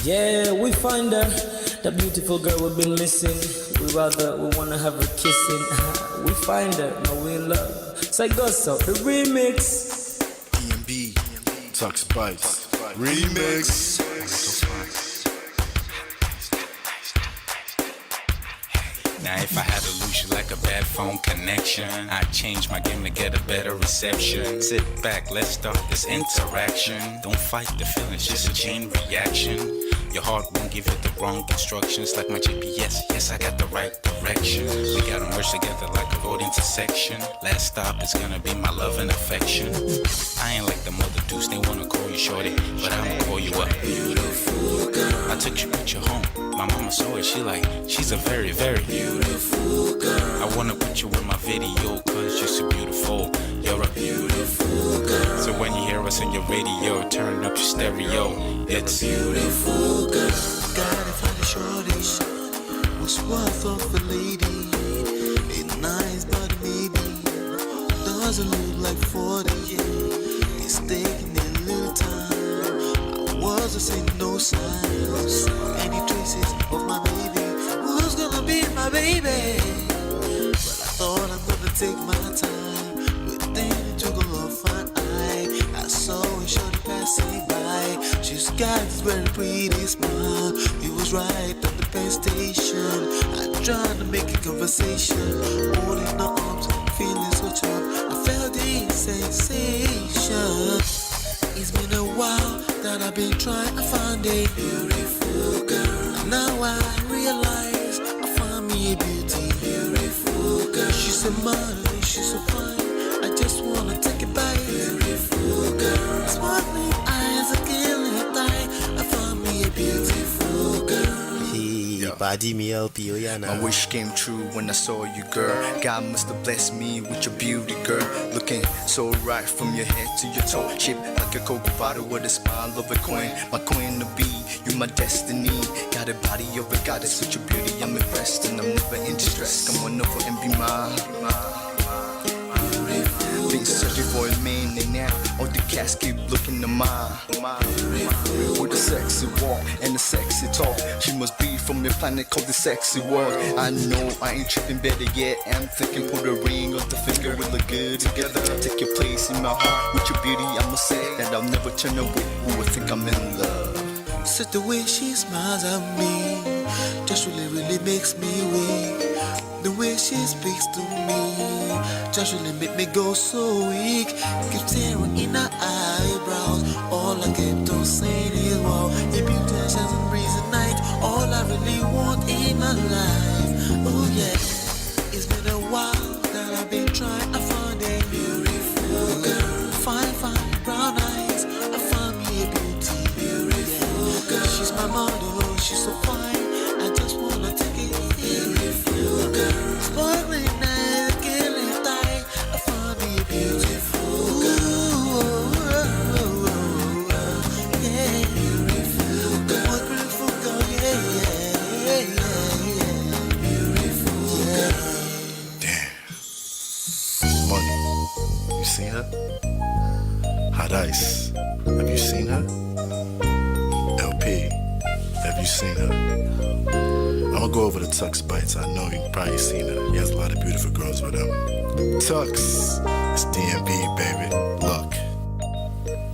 Yeah, we find her, the beautiful girl we've been missing. We wanna have her kissing. We find her, now we in love. Say go so, the remix. DMB, Tuck Spice, remix. Now if I had to lose you like a bad phone connection, I'd change my game to get a better reception. Sit back, let's start this interaction. Don't fight the feelings, just a chain reaction. Your heart won't give you the wrong instructions. Like my GPS, yes I got the right direction. We gotta merge together like a road intersection. Last stop is gonna be my love and affection. I ain't like the mother dudes, they wanna call you shorty, but I'ma call you a beautiful girl. I took your picture home, my mama saw it, she's a very, very beautiful girl. I wanna put you in my video, cause you're so beautiful. You're a beautiful girl. So when you hear us on your radio, turn up your stereo. It's beautiful girl. Gotta find a shorty who's worth of a lady. It's nice but maybe doesn't look like 40. It's taking a little time. I wasn't seeing no signs, any traces of my baby. Who's gonna be my baby? But I thought I'm gonna take my time, but then it took a long fun eye. I saw a shorty passing by. She's got this very pretty smile. It was right at the bus station. I tried to make a conversation, holding her arms, feeling so tough. I felt the sensation. It's been a while that I've been trying to find a beautiful girl. And now I realize I found me a beautiful girl. She's a model, she's so fine. I just wanna take it by. Beautiful girl, sparkling eyes are killing tight. I found me a beautiful girl. Body me LP, My wish came true when I saw you, girl. God must have blessed me with your beauty, girl. Looking so right from your head to your toe, shaped like a cocoa bottle with a smile of a queen. My queen to be, you my destiny. Got a body of a goddess with your beauty. I'm impressed and I'm never in distress. Come on over and be mine. Been searching for a man and now all the cats keep looking to mine. With a sexy walk and a sexy talk, she must be from a planet called the sexy world. I know I ain't tripping, better yet I'm thinking put a ring on the finger, we look good together. Take your place in my heart with your beauty. I'ma say that I'll never turn away. Who would think I'm in love? Such the way she smiles at me just really makes me weak. The way she speaks to me just really make me go so weak. Keep staring in her eyebrows. All I kept on saying is wow. Your beauty shines and breeze at night. All I really want in my life. Oh yeah. It's been a while that I've been trying to find a beautiful girl. Fine brown eyes. I found me a beautiful girl. She's my model, she's so fine. I just wanna take it. Beautiful girl, sparkling eyes, killing tight. I found me a beautiful girl. Yeah, beautiful girl, beautiful girl. Yeah. Beautiful girl. Damn. Money, you seen her? Hot Ice, have you seen her? LP, have you seen her? I'ma go over to Tux Bites. I know you've probably seen her. He has a lot of beautiful girls with him. Tux, it's DMB, baby. Look,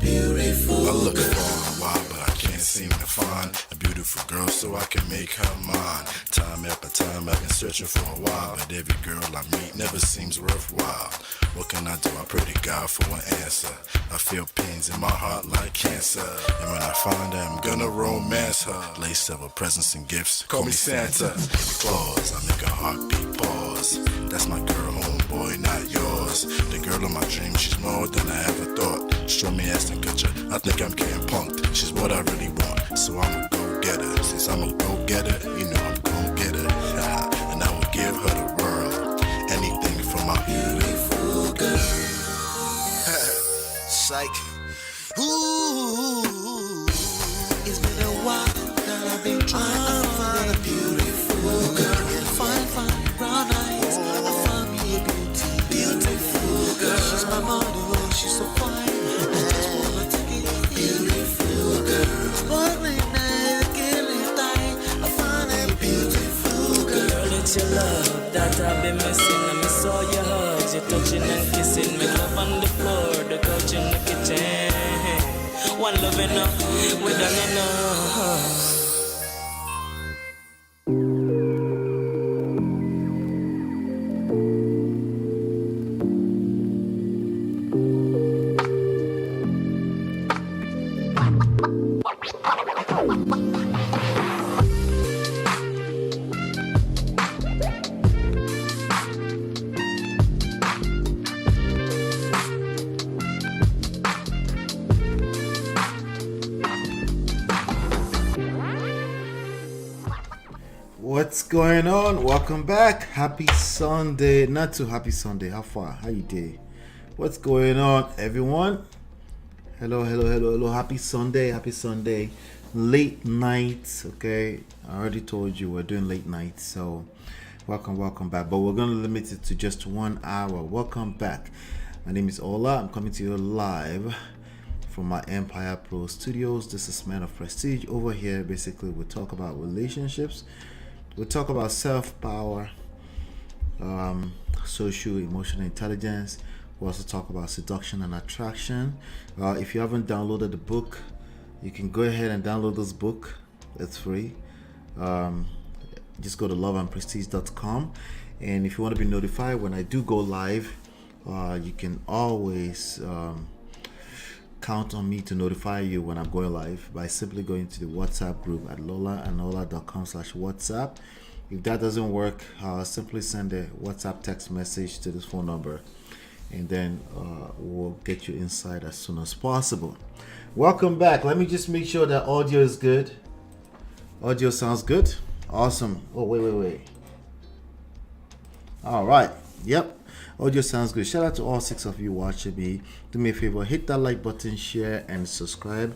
Beautiful. I look for a while, but I can't seem to find a beautiful girl so I can make her mine. Time after time I've been searching for a while, but every girl I meet never seems worthwhile. What can I do? I pray to God for an answer. I feel pains in my heart like cancer, and when I find her, I'm gonna romance her. Lace several presents and gifts, call me Santa Claus. I make a heartbeat pause. That's my girl, homeboy, not yours. The girl of my dreams, she's more than I ever thought. Show me Aston Kutcher, I think I'm getting punked. She's what I really want, so I'ma go get her. Since I'm a go getter, you know I'm gon' get her. And I will give her the world, anything for my beautiful girl. Psych. Ooh, it's been a while that I've been trying to find a beautiful girl. Fine, brown eyes. I found me a beautiful girl. She's my model, she's so fine. I just wanna take it. Beautiful girl. Sparkling night, killing time. I found a beautiful girl. Girl, it's your love that I've been missing. I miss all your hugs, your touching and kissing. Make love on the floor, the couch in the kitchen. One love enough, we done enough. What's going on? Welcome back. Happy Sunday. Not too happy Sunday. How far? How you day? What's going on, everyone? Hello. Happy Sunday. Late night. Okay, I already told you we're doing late night, so welcome back. But we're gonna limit it to just 1 hour. Welcome back. My name is Ola. I'm coming to you live from my Empire Pro Studios. This is Man of Prestige. Over here, basically, we talk about relationships. We talk about self-power, social, emotional intelligence. We also talk about seduction and attraction. If you haven't downloaded the book, you can go ahead and download this book. It's free. Just go to loveandprestige.com. And if you want to be notified when I do go live, you can always count on me to notify you when I'm going live by simply going to the WhatsApp group at lolaandola.com/WhatsApp. If that doesn't work, simply send a WhatsApp text message to this phone number, and then we'll get you inside as soon as possible. Welcome back. Let me just make sure that audio is good. Audio sounds good. Awesome. Oh, wait. All right. Yep. Audio sounds good. Shout out to all 6 of you watching me. Do me a favor, hit that like button, share, and subscribe.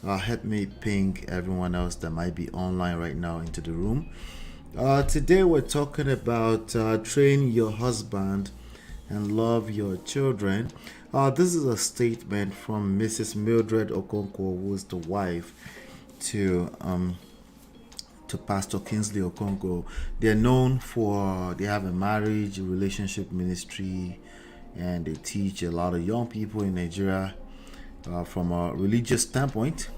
Help me ping everyone else that might be online right now into the room. Today we're talking about train your husband and love your children. This is a statement from Mrs. Mildred Okonkwo, who is the wife to Pastor Kingsley Okonkwo. They're known for, they have a marriage relationship ministry, and they teach a lot of young people in Nigeria from a religious standpoint.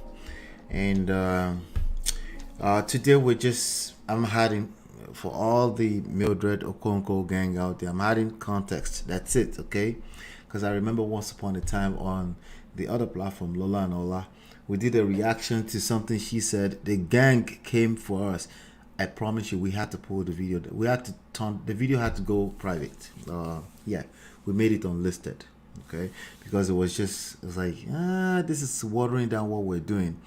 And today I'm adding, for all the Mildred Okonkwo gang out there, I'm adding context. That's it, okay? Because I remember once upon a time on the other platform, Lola and Ola, we did a reaction to something she said. The gang came for us. I promise you, we had to pull the video. We had to turn the video, had to go private. We made it unlisted, okay? Because it was like, this is watering down what we're doing.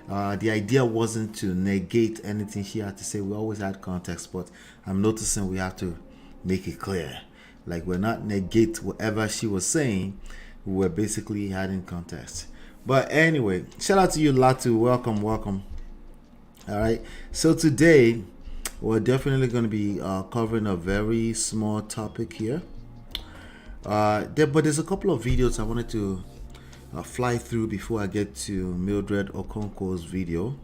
The idea wasn't to negate anything she had to say. We always had context, but I'm noticing we have to make it clear. Like, we're not negate whatever she was saying. We were basically adding context. But anyway, shout out to you, Latu. Welcome. All right. So today, we're definitely going to be covering a very small topic here. But there's a couple of videos I wanted to fly through before I get to Mildred Okonkwo's video.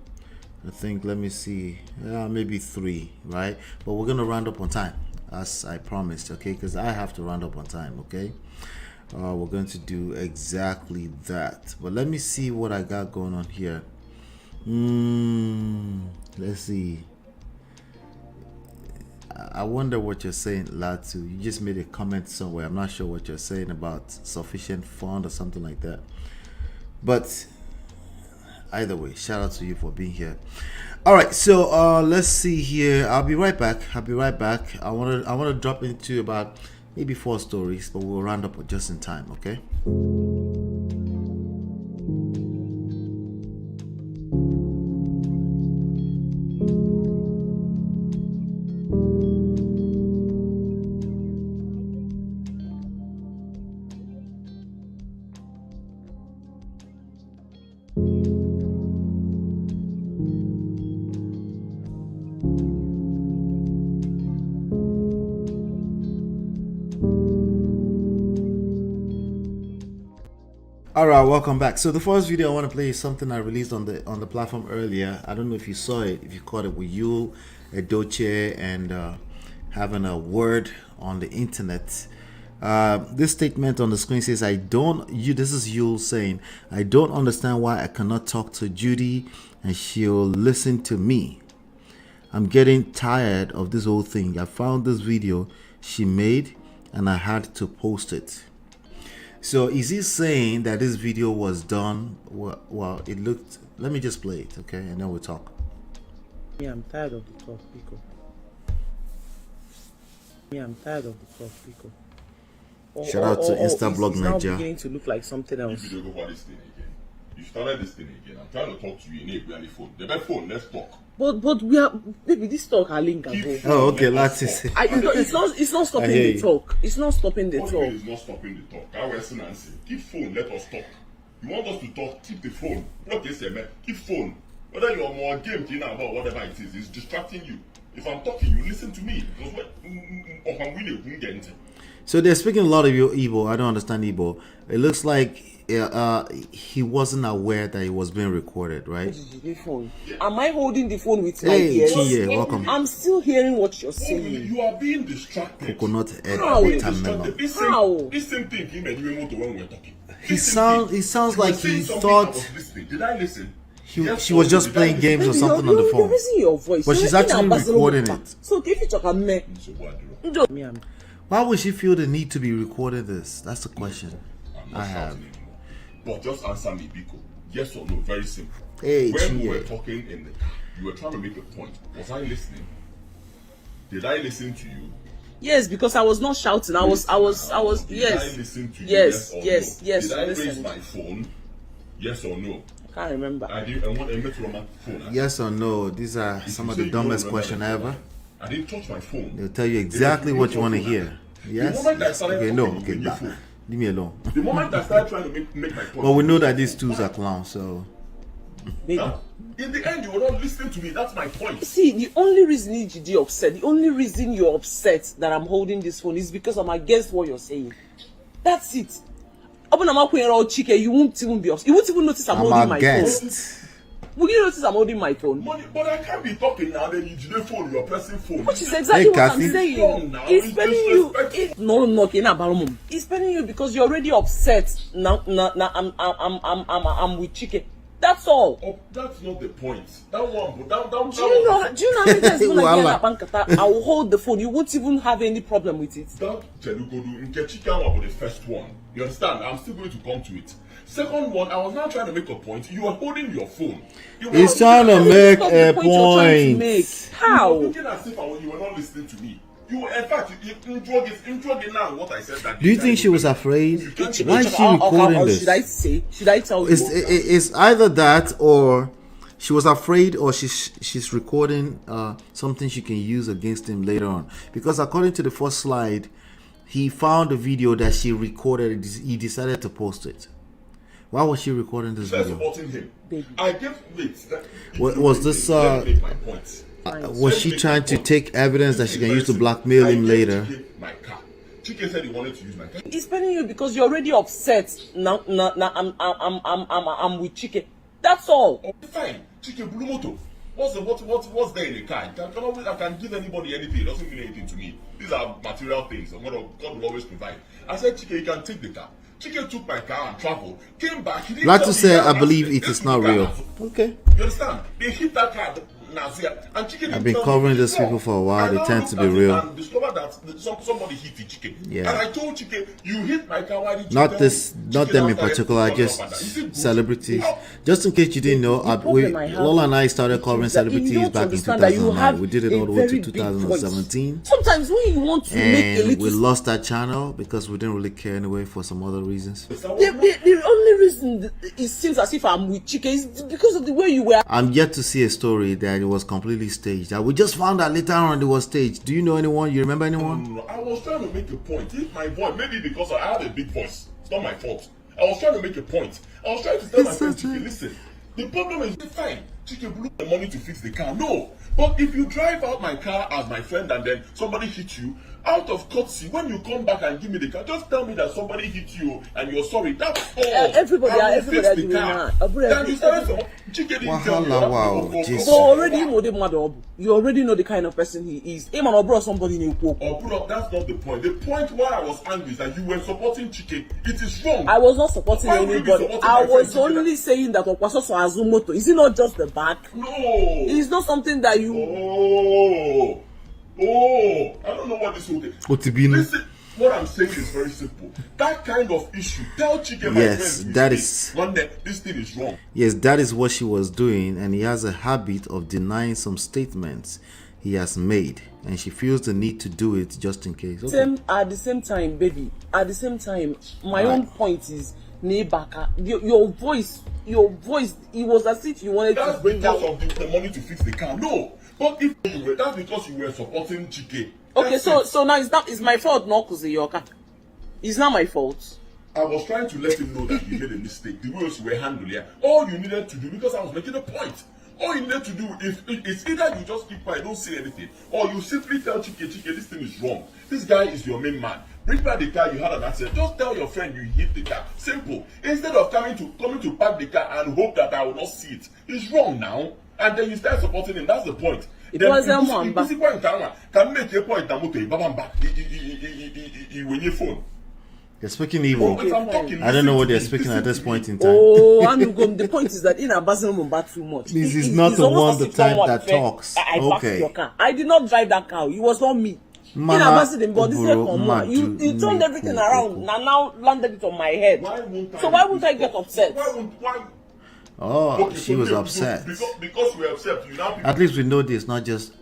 I think, let me see, maybe 3, right? But we're going to round up on time, as I promised, okay? Because I have to round up on time, okay? We're going to do exactly that. But let me see what I got going on here. Let's see. I wonder what you're saying, Latu. You just made a comment somewhere. I'm not sure what you're saying about sufficient fund or something like that. But either way, shout out to you for being here. All right, so let's see here. I'll be right back. I want to drop into about, 4 stories, but we'll round up just in time, okay? All right, welcome back. So the first video I want to play is something I released on the platform earlier. I don't know if you saw it, if you caught it, with you, Edoche, and having a word on the internet. This statement on the screen says, this is Yule saying, I don't understand why I cannot talk to Judy and she'll listen to me. I'm getting tired of this whole thing. I found this video she made and I had to post it. So is he saying that this video was done? Well, it looked, let me just play it, okay? And then we'll talk. Yeah, I'm tired of the talk, Pico. Shout out to Instablog It's now Nigeria. beginning to look like something else. You go over this thing again. You started this thing again. I'm trying to talk to you in a phone. The best phone, let's talk. But we are, baby, this talk are linked. Oh, okay, let's see. It's not stopping the talk. It's not stopping the What talk. is not stopping the talk? I was Nancy. Keep phone, let us talk. You want us to talk, keep the phone. What they say, man, keep phone. Whether you're more game about whatever it is, it's distracting you. If I'm talking, you listen to me. Because I'm really get. So they're speaking a lot of Igbo. I don't understand Igbo. It looks like he wasn't aware that it was being recorded, right? The phone. Am I holding the phone with my Hey, ears? Chinye, welcome. I'm still hearing what you're saying. You are being distracted. Coconut head How? watermelon. This same thing came and you went when we're talking. He sounds like he thought Did I listen? she was just playing games or something on the You're phone. raising your voice. But You're she's making actually ambassador recording with it. that. So if you talk a me, Why would she feel the need to be recording this? That's the question I have. But just answer me, Biko. Yes or no? Very simple. Hey, when we were Chinye. talking in the car, you were trying to make a point. Was I listening? Did I listen to you? yes, because I was not shouting. I was. Did Yes. I listen to you? Yes, Or yes, no? yes, Did I raise listen. my phone? Yes or no? I can't remember. I did. And what I met on my phone. Yes or no? These are some of the dumbest questions ever. I didn't touch my phone. They'll tell you exactly what you want to hear. Yes? moment I started Okay, no. talking, Okay, you nah. fool. Leave me alone. The moment I started trying to make my point. Well, we know that these twos are clowns, so. Baby. Huh? In the end, you were not listening to me. That's my point. See, the only reason EGD upset, the only reason you're upset that I'm holding this phone is because I'm against what you're saying. That's it. Open a mouth chike, you won't even be upset. You won't even notice I'm holding my phone. against. Will you notice I'm holding my phone? But I can't be talking now. Then you do phone. You're pressing phone. Which is exactly Hey, what Kathy. I'm saying. Wrong now. It's It's spelling you. disrespectful. No, it's spelling you because you're already upset. Now, I'm with Chike. That's all. Oh, that's not the point. That one, but that Do you know how many times when I Voila. get a bank, I will hold the phone. You won't even have any problem with it. that Chelugodu Nkechika one was the first one. You understand? I'm still going to come to it. Second one, I was now trying to make a point. You are holding your phone. You He's were trying to looking make Stop a the point you're trying to point. make. You How? were looking as if you were not listening to me. You were, in fact, you drug it now. What I said. That Do you think she was afraid? Why is she How recording should I this? say? Should I tell you? It's either that or she was afraid, or she's recording something she can use against him later on. Because according to the first slide, he found a video that she recorded. He decided to post it. Why was she recording this She's video? supporting him. I gave wait. Was this Let me make my point. was she trying to take evidence that she can use to blackmail him later? My car. Chike said he wanted to use my car. It's spelling you because you're already upset. Now, I'm with Chike. That's all. Oh, fine. Chike Blue Moto. What's there in the car? I can give anybody anything. It doesn't mean anything to me. These are material things. God will always provide. I said, Chike, you can take the car. Chike took my car and traveled. Came back. He didn't Like tell to me say, that I believe accident. it is Let's not put the real. car. Okay. You understand? They hit that car. Nazia, and Chike didn't I've been tell covering me these before. people for a while. I They now tend to looked be at it real. and discovered that somebody hit the Chike. Yeah. And I told Chike, you hit my car. Why did you Not tell this, me? not Chike them in now started particular, talking just about that. Is it good? celebrities. How- Just in case you didn't know, problem I have Lola and I started covering is that you celebrities don't back in understand that you 2009. have We did it a all the way to very big 2017. voice. Sometimes when you want to make a And little we lost that channel because we didn't really care anyway for some other reasons. the only reason it seems as if I'm with Chike is because of the way you were. I'm yet to see a story that it was completely staged. We just found out later on it was staged. Do you know anyone? You remember anyone? I was trying to make a point. If my voice, maybe because I have a big voice, it's not my fault. I was trying to make a point. I was trying to tell my friend, Chike, listen, the problem is, fine, Chike blew the money to fix the car. No, but if you drive out my car as my friend and then somebody hits you, Out of courtesy, when you come back and give me the car, just tell me that somebody hit you and you're sorry. That's all. Everybody are doing car. that. Then you started from Chike didn't tell you. Wow, Jesus. So already you know the mother. You already know the kind of person he is. Him and brought somebody in a quote. That's not the point. The point why I was angry is that you were supporting Chike. It is wrong. I was not supporting Why would you be anybody. supporting I my was friend Chike? only saying that Okwasoso Azumoto. Is it not just the back? No. It's not something that you. I don't know what this whole thing. Listen, what I'm saying is very simple. That kind of issue, tell Chike, my Yes, friend, that is. one day this thing is wrong. Yes, that is what she was doing, and he has a habit of denying some statements he has made, and she feels the need to do it just in case. Okay. At the same time, baby. At the same time, my own point is, Nebaka, your voice. It was as if you wanted That's to bring because down. of the money to fix the car. No, but if you were, that's because you were supporting Chike. Okay, That's it. so now it's my fault, not Kuziyoka. It's not my fault. I was trying to let him know that he made a mistake. The ways you were handling it. All you needed to do, because I was making a point. All you need to do is it's either you just keep quiet, don't say anything, or you simply tell Chike, this thing is wrong. This guy is your main man. Bring back the car, you had an accident. Just tell your friend you hit the car. Simple. Instead of coming to park the car and hope that I will not see it. It's wrong now. And then you start supporting him. That's the point. It wasn't one, but can make a point that when you phone. They're speaking evil. If I'm talking, I don't know what they're listen to speaking me, at this listen to point me. in time. Oh, and the point is that in Abazin back too much. This is It's not the almost one, as the if type someone that said, talks. I parked Okay. your car. I did not drive that car. It was not me. In Abazin, but this is from one. You turned everything around and now landed it on my head. So why won't I get upset? Oh, Okay, she so was you- upset. Because you were upset, you now At least we know this, not just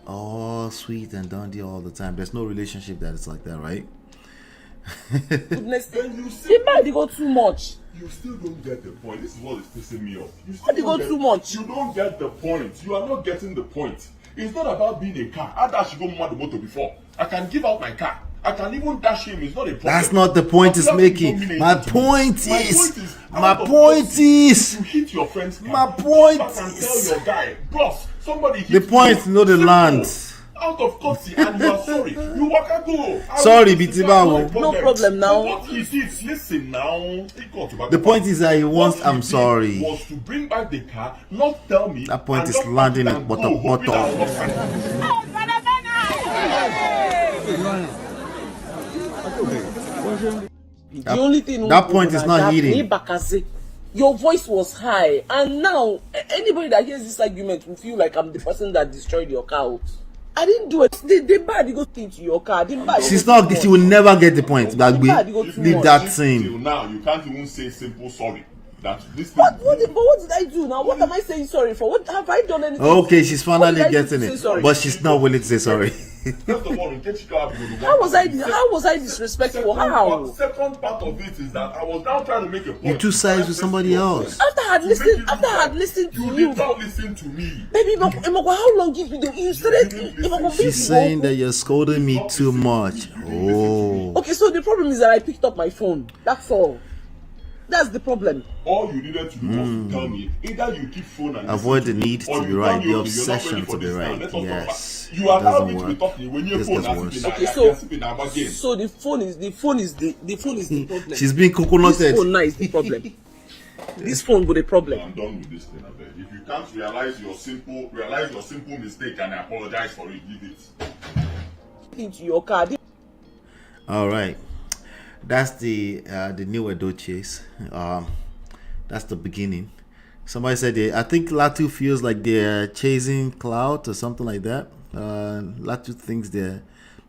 sweet and dandy all the time. There's no relationship that is like that, right? Goodness, When you see the man they go too much. you still don't get the point. This is what is pissing me off. You Why they go don't too much? You don't get the point. You are not getting the point. It's not about being a car. I dashed go mad motor before. I can give out my car. I can even dash him. It's not a problem. That's not the point But he's you have to making. dominate My it. point out of courtesy, if you hit your friend's car. My point Back and is- tell your guy, boss, somebody hit The point me. is not the Simple. land. Out of courtesy, and you are sorry. You walk and go. Sorry, Bitibawo. No problem now. But what he did, listen now. The point is that he wants, What he I'm did sorry. Was to bring back the car, not tell me. That point and is just landing pack it at and go, bottom. hoping that I will not find it. The only thing that point is not hitting. Ibakaze, your voice was high, and now anybody that hears this argument will feel like I'm the person that destroyed your car. I didn't do it. They bad. They go into your car. They bad. She's not. She will never get the point. That bad, you go too leave much. that Till thing. now, you can't even say simple sorry. That this thing. But what did I do now? What am I saying sorry for? What have I done anything? Okay, she's What did finally I do getting to say it, sorry? but she's not willing to say sorry. First of all, in case you can't be the How one- was I disrespectful? How? Second part of it is that I was now trying to make a point. You two sides with somebody else. After I had listened to You you, did not listen to me. baby, Imoko, how long did you started? Imoko, She's saying that you're scolding me too much. Oh, Okay, so the problem is that I picked up my phone. That's all. That's the problem. All you needed to do was to tell me either you keep phone and Avoid listen the need or to be you right, tell me, the okay, you're not obsession ready for to be this now. right. Let us talk Yes, about- You it allow doesn't me to be work. talking when your This phone gets has worse. been Okay, so the phone is the problem. she's being This coconutted. phone now is the problem. This phone with a problem. I'm done with this thing, I beg. If you can't realize your simple mistake and apologize for it, leave it. Into your car. All right, that's the new Edo chase. That's the beginning. Somebody said I think Latu feels like they're chasing clout or something like that. Latu thinks they're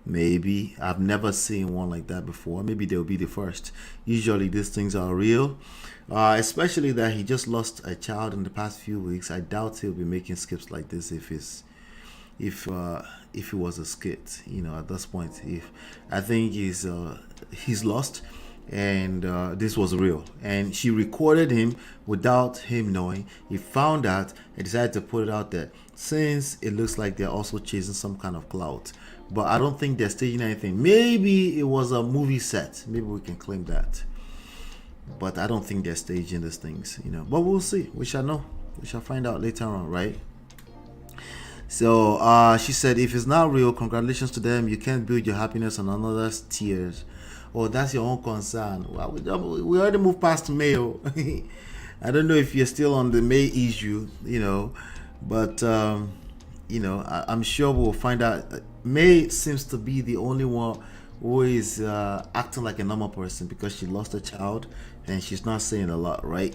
maybe. I've never seen one like that before. Maybe they'll be the first. Usually these things are real. Especially that he just lost a child in the past few weeks. I doubt he'll be making skips like this if it was a skit. At this point, I think he's lost. And this was real, and she recorded him without him knowing. He found out and decided to put it out there, since it looks like they're also chasing some kind of clout. But I don't think they're staging anything. Maybe it was a movie set, maybe we can claim that, but I don't think they're staging these things, but we'll see. We shall know. We shall find out later on, right? So she said, if it's not real, congratulations to them. You can't build your happiness on another's tears. Oh, that's your own concern. Well, we already moved past May. I don't know if you're still on the May issue, but I'm sure we'll find out. May seems to be the only one who is acting like a normal person because she lost a child and she's not saying a lot, right?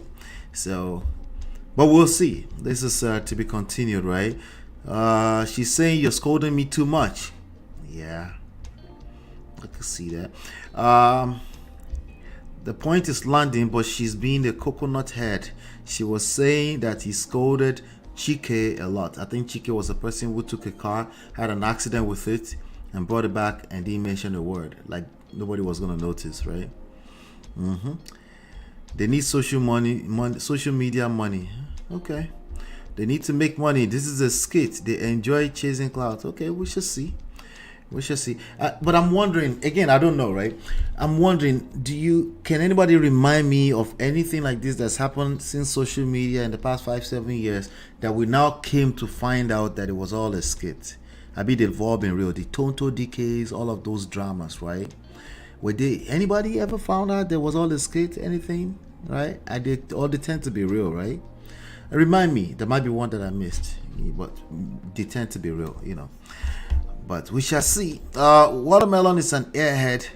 So, but we'll see. This is to be continued, right? She's saying you're scolding me too much. Yeah, I can see that. The point is landing, but she's being a coconut head. She was saying that he scolded Chike a lot. I think Chike was a person who took a car, had an accident with it, and brought it back and didn't mention a word. Like nobody was gonna notice, right? They need social media money. Okay. They need to make money. This is a skit. They enjoy chasing clouds. Okay, we shall see. But I'm wondering, again, I don't know, right? I'm wondering, can anybody remind me of anything like this that's happened since social media in the past 5-7 years that we now came to find out that it was all a skit? I mean, they've all been real. The Tonto decays, all of those dramas, right? Anybody ever found out there was all a skit, anything, right? They tend to be real, right? Remind me, there might be one that I missed, but they tend to be real, But we shall see. Watermelon is an airhead.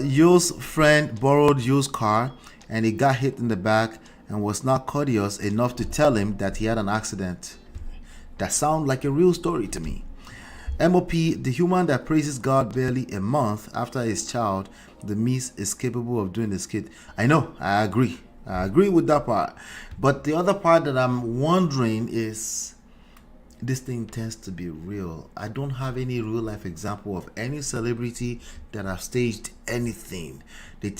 Yu's friend borrowed Yu's car and he got hit in the back and was not courteous enough to tell him that he had an accident. That sounds like a real story to me. MOP, the human that praises God barely a month after his child, the miss is capable of doing the skit. I know, I agree with that part. But the other part that I'm wondering is, this thing tends to be real. I don't have any real life example of any celebrity that have staged anything. They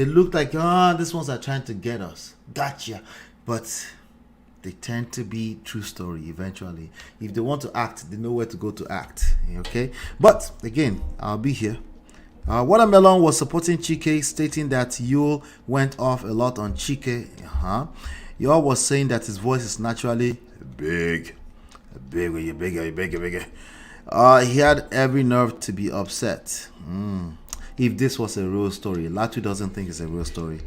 look like, these ones are trying to get us. Gotcha. But they tend to be true story eventually. If they want to act, they know where to go to act. Okay? But again, I'll be here. Watermelon was supporting Chike, stating that Yul went off a lot on Chike. Yul was saying that his voice is naturally bigger. He had every nerve to be upset. If this was a real story, Latu doesn't think it's a real story.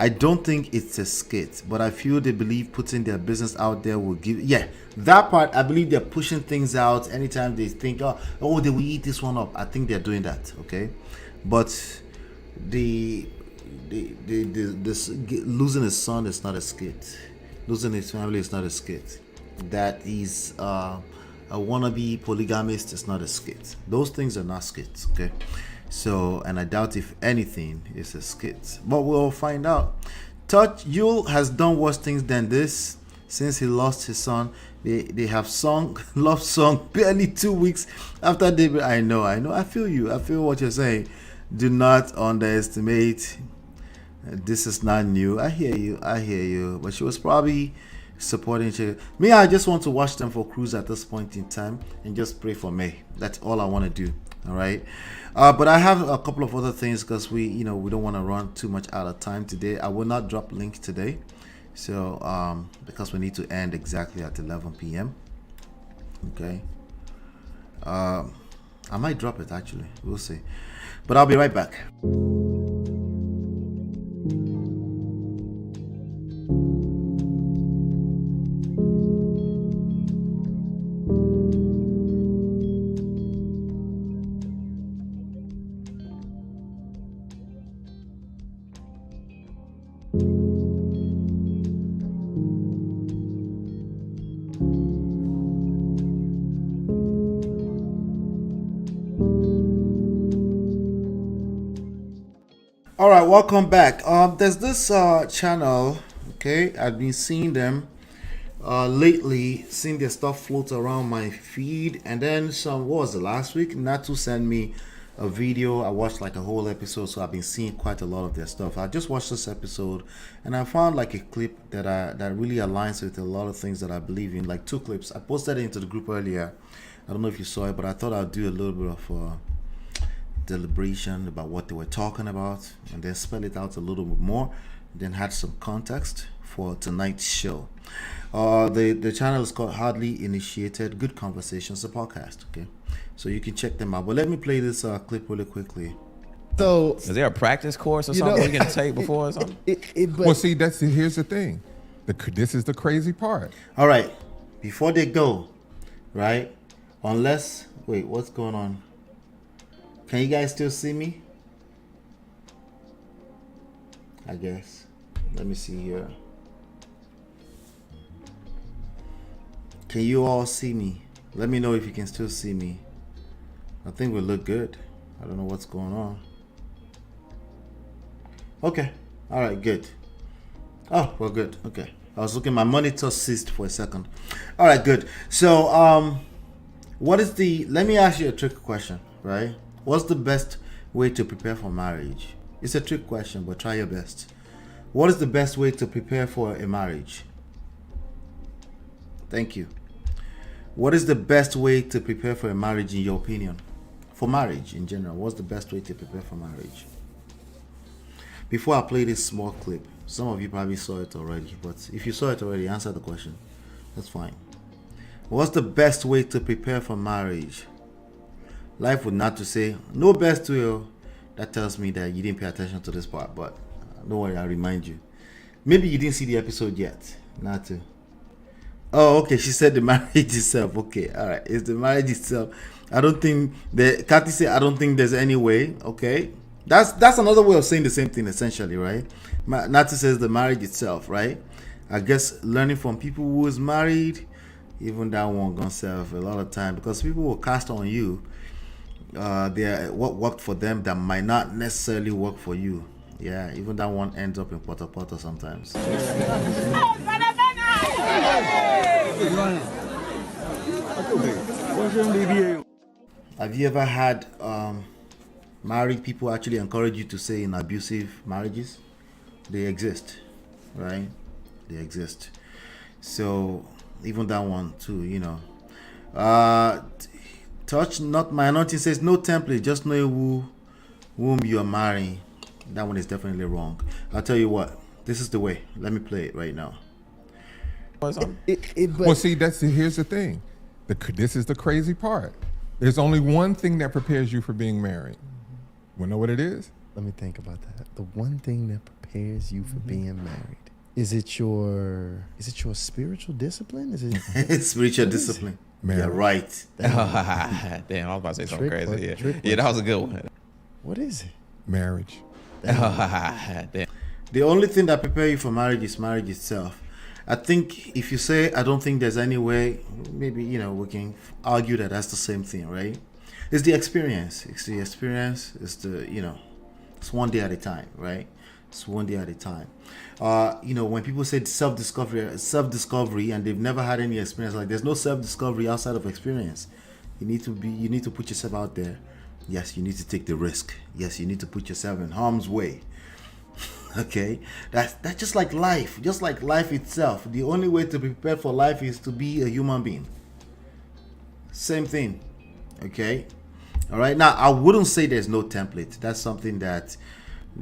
I don't think it's a skit, but I feel they believe putting their business out there will give. Yeah, that part, I believe they're pushing things out anytime they think, oh, they will eat this one up. I think they're doing that, okay? But losing his son is not a skit. Losing his family is not a skit. That he's a wannabe polygamist is not a skit. Those things are not skits, okay? So, and I doubt if anything is a skit, but we'll find out. Yul has done worse things than this since he lost his son. They have sung love song barely 2 weeks after they. I know. I feel you. I feel what you're saying. Do not underestimate. This is not new. I hear you. But she was probably supporting Chike. Me, I just want to watch them for cruise at this point in time and just pray for May. That's all I want to do. All right. But I have a couple of other things because we don't want to run too much out of time today. I will not drop link today, so because we need to end exactly at 11 p.m. Okay. I might drop it actually. We'll see. But I'll be right back. All right, welcome back. There's this channel, okay? I've been seeing them lately, seeing their stuff float around my feed, and then what was it, last week? Natu sent me a video. I watched like a whole episode, so I've been seeing quite a lot of their stuff. I just watched this episode, and I found like a clip that really aligns with a lot of things that I believe in. Like 2 clips. I posted it into the group earlier. I don't know if you saw it, but I thought I'd do a little bit of deliberation about what they were talking about and then spell it out a little bit more then had some context for tonight's show. The channel is called Hardly Initiated Good Conversations, the podcast. Okay, so you can check them out. But let me play this clip really quickly. So, is there a practice course or something we can take before or something? Well, see, here's the thing. This is the crazy part. All right, before they go, right? Wait, what's going on? Can you guys still see me? I guess. Let me see here. Can you all see me? Let me know if you can still see me. I think we look good. I don't know what's going on. Okay. All right, good. Oh, we're good. Okay. I was looking, my monitor ceased for a second. All right, good. So, let me ask you a trick question, right? What's the best way to prepare for marriage? It's a trick question, but try your best. What is the best way to prepare for a marriage? Thank you. What is the best way to prepare for a marriage in your opinion? For marriage in general, what's the best way to prepare for marriage? Before I play this small clip, some of you probably saw it already, but if you saw it already, answer the question. That's fine. What's the best way to prepare for marriage? Life would not to say, no best way. That tells me that you didn't pay attention to this part, but don't worry, I'll remind you. Maybe you didn't see the episode yet. Not to. Oh, okay, she said the marriage itself. Okay, all right, it's the marriage itself. I don't think, Kathy said, I don't think there's any way. Okay, that's another way of saying the same thing, essentially, right? Nati says the marriage itself, right? I guess learning from people who is married, even that one gonna serve a lot of time, because people will cast on you what worked for them that might not necessarily work for you. Yeah, even that one ends up in Porta sometimes. Have you ever had married people actually encourage you to stay in abusive marriages? They exist, right? They exist. So even that one too, you know. Touch not my anointing says no template, just know whom you are marrying. That one is definitely wrong. I'll tell you what, this is the way. Let me play it right now. Well, see, here's the thing. This is the crazy part. There's only one thing that prepares you for being married. Want to know what it is? Let me think about that. The one thing that prepares you for being married. Is it your spiritual discipline? Is it it's spiritual discipline? Yeah, right. Damn, I was about to say something crazy. Yeah, that was a good one. What is it? Marriage. Damn. The only thing that prepares you for marriage is marriage itself. I think if you say, I don't think there's any way, maybe, we can argue that that's the same thing, right? It's the experience. It's the experience. It's it's one day at a time, right? It's one day at a time. When people say self-discovery and they've never had any experience, like there's no self-discovery outside of experience. You need to put yourself out there. Yes, you need to take the risk. Yes, you need to put yourself in harm's way. Okay, that's just like life itself. The only way to prepare for life is to be a human being. Same thing. Okay, all right. Now, I wouldn't say there's no template. That's something that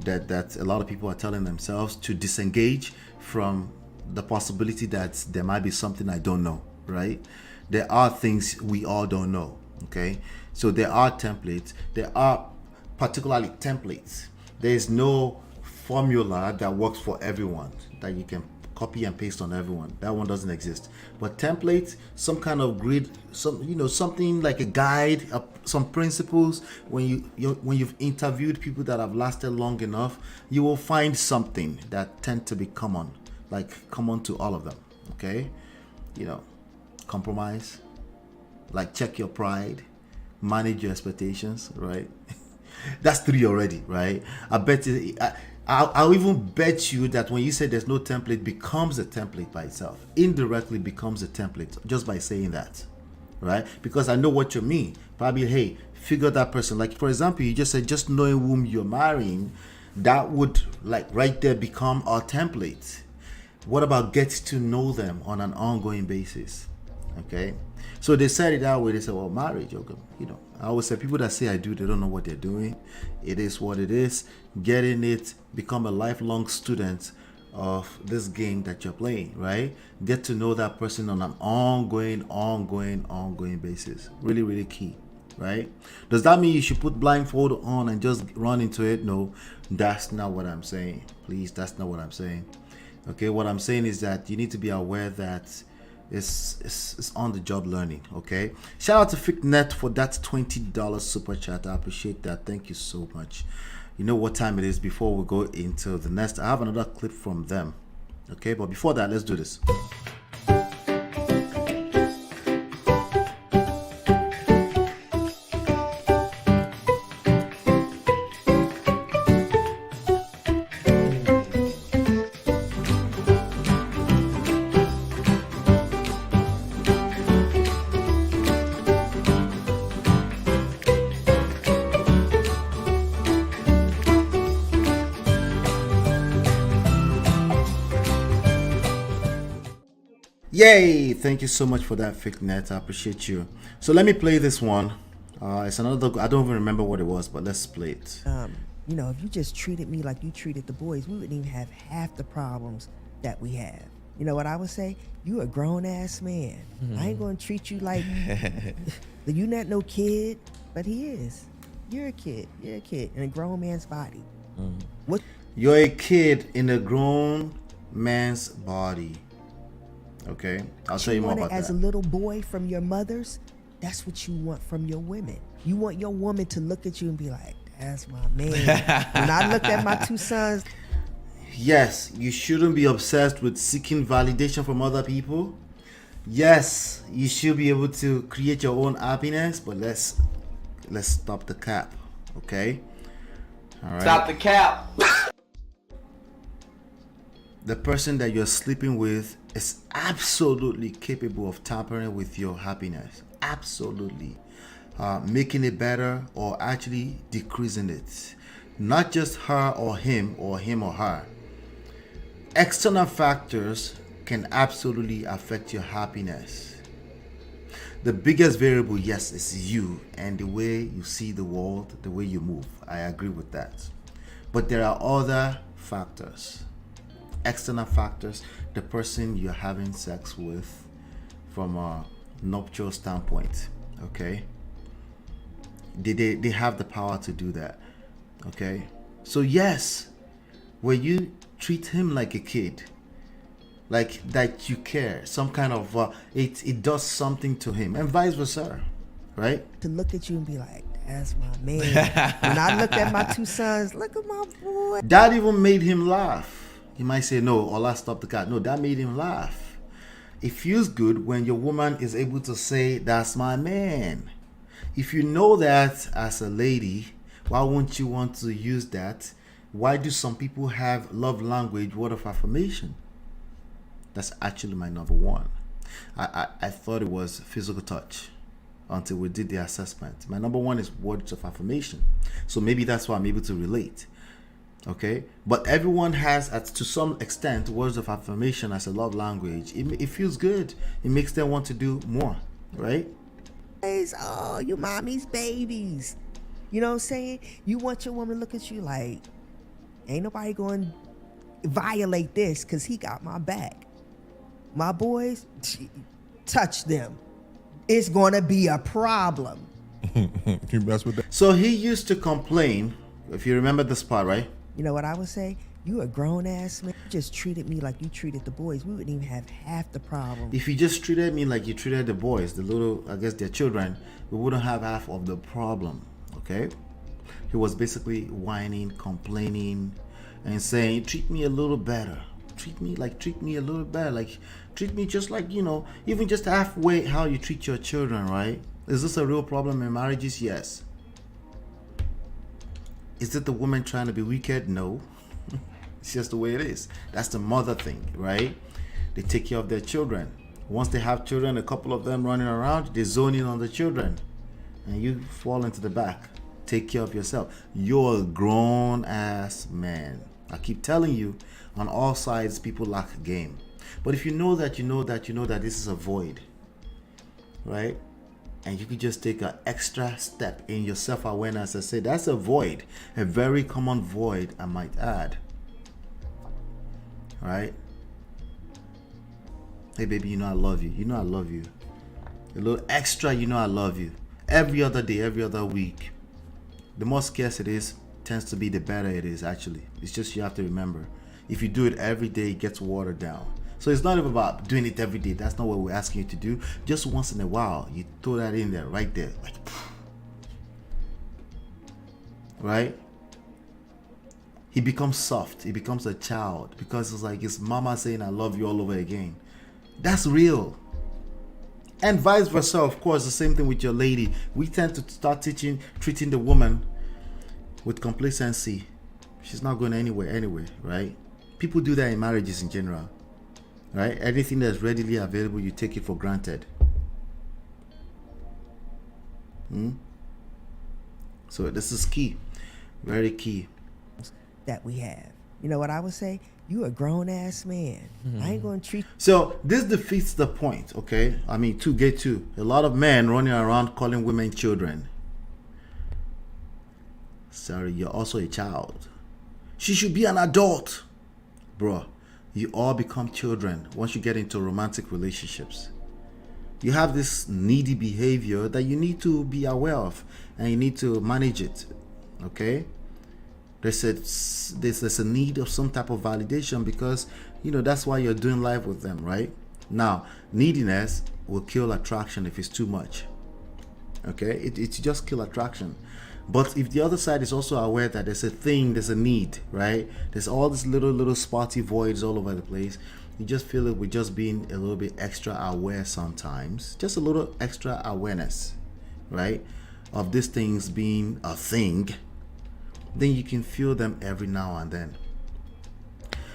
a lot of people are telling themselves to disengage from the possibility that there might be something I don't know. Right? There are things we all don't know. Okay, so there are templates. There are particularly templates. There is no formula that works for everyone that you can copy and paste on everyone. That one doesn't exist. But templates, some kind of grid, something like a guide, some principles. When you've interviewed people that have lasted long enough, you will find something that tend to be common to all of them. Okay, compromise, like check your pride, manage your expectations. Right, that's 3 already. Right, I bet you. I'll even bet you that when you say there's no template, becomes a template by itself. Indirectly becomes a template just by saying that, right? Because I know what you mean. Probably, hey, figure that person. Like, for example, you just said just knowing whom you're marrying, that would, like, right there become our template. What about get to know them on an ongoing basis? Okay, so they said it that way. They said, well, marriage, okay, you know, I always say people that say I do, they don't know what they're doing. It is what it is. Get in it, become a lifelong student of this game that you're playing, right? Get to know that person on an ongoing basis. Really, really key, right? Does that mean you should put blindfold on and just run into it? No, that's not what I'm saying. Please, that's not what I'm saying. Okay, what I'm saying is that you need to be aware that it's on the job learning. Okay, shout out to FickNet for that $20 super chat. I appreciate that. Thank you so much. You know what time it is. Before we go into the next, I have another clip from them. Okay, but before that, let's do this. Yay! Thank you so much for that, FickNet. I appreciate you. So let me play this one. It's another. I don't even remember what it was, but let's play it. You know, if you just treated me like you treated the boys, we wouldn't even have half the problems that we have. You know what I would say? You a grown ass man. I ain't gonna treat you like you not no kid, but he is. You're a kid. You're a kid in a grown man's body. What? You're a kid in a grown man's body. Okay, I'll tell you more about that. As a little boy from your mothers, that's what you want from your women. You want your woman to look at you and be like, that's my man. When I looked at my two sons. Yes, you shouldn't be obsessed with seeking validation from other people. Yes, you should be able to create your own happiness, but let's stop the cap, okay? All right. Stop the cap. The person that you're sleeping with is absolutely capable of tampering with your happiness. Absolutely. Making it better or actually decreasing it. Not just her or him or her. External factors can absolutely affect your happiness. The biggest variable, yes, is you and the way you see the world, the way you move. I agree with that. But there are other factors. External factors, the person you're having sex with from a nuptial standpoint, okay? They have the power to do that, okay? So yes, when you treat him like a kid, like that you care, some kind of, it does something to him, and vice versa, right? To look at you and be like, that's my man. When I looked at my two sons, look at my boy. That even made him laugh. You might say, no, Ola, stop the cat. No, that made him laugh. It feels good when your woman is able to say, that's my man. If you know that as a lady, why wouldn't you want to use that? Why do some people have love language, word of affirmation? That's actually my number one. I thought it was physical touch until we did the assessment. My number one is words of affirmation. So maybe that's why I'm able to relate. Okay, but everyone has, to some extent, words of affirmation as a love language. It feels good. It makes them want to do more, right? Oh, you mommy's babies. You know what I'm saying? You want your woman to look at you like, ain't nobody going to violate this because he got my back. My boys, touch them. It's going to be a problem. You mess with that. So he used to complain, if you remember this part, right? You know what I would say? You a grown ass man. You just treated me like you treated the boys. We wouldn't even have half the problem. If you just treated me like you treated the boys, the little, I guess their children, we wouldn't have half of the problem, okay? He was basically whining, complaining, and saying, treat me a little better. Treat me a little better. Like, treat me just like, you know, even just halfway how you treat your children, right? Is this a real problem in marriages? Yes. Is it the woman trying to be wicked? No. It's just the way it is. That's the mother thing, right? They take care of their children. Once they have children, a couple of them running around, they zone in on the children. And you fall into the back. Take care of yourself. You're a grown-ass man. I keep telling you, on all sides, people lack game. But if you know that this is a void, right? And you could just take an extra step in your self-awareness. I say that's a void, a very common void, I might add. Right? Hey baby, you know I love you. You know I love you. A little extra, you know I love you. Every other day, every other week. The more scarce it is, tends to be the better it is actually. It's just you have to remember. If you do it every day, it gets watered down. So it's not even about doing it every day. That's not what we're asking you to do. Just once in a while, you throw that in there, right there. Like, right? He becomes soft. He becomes a child because it's like his mama saying, I love you all over again. That's real. And vice versa, of course, the same thing with your lady. We tend to start treating the woman with complacency. She's not going anywhere anyway, right? People do that in marriages in general. Right? Anything that's readily available, you take it for granted. So this is key. Very key. That we have. You know what I would say? You a grown ass man. I ain't gonna treat. So this defeats the point, okay? I mean, to get to a lot of men running around calling women children. Sorry, you're also a child. She should be an adult, bro. You all become children once you get into romantic relationships. You have this needy behavior that you need to be aware of and you need to manage it. Okay? There's a need of some type of validation because, you know, that's why you're doing life with them, right? Now, neediness will kill attraction if it's too much. Okay? It's just kill attraction. But if the other side is also aware that there's a need, right? There's all these little spotty voids all over the place. You just feel it with just being a little bit extra aware sometimes. Just a little extra awareness, right? Of these things being a thing. Then you can feel them every now and then.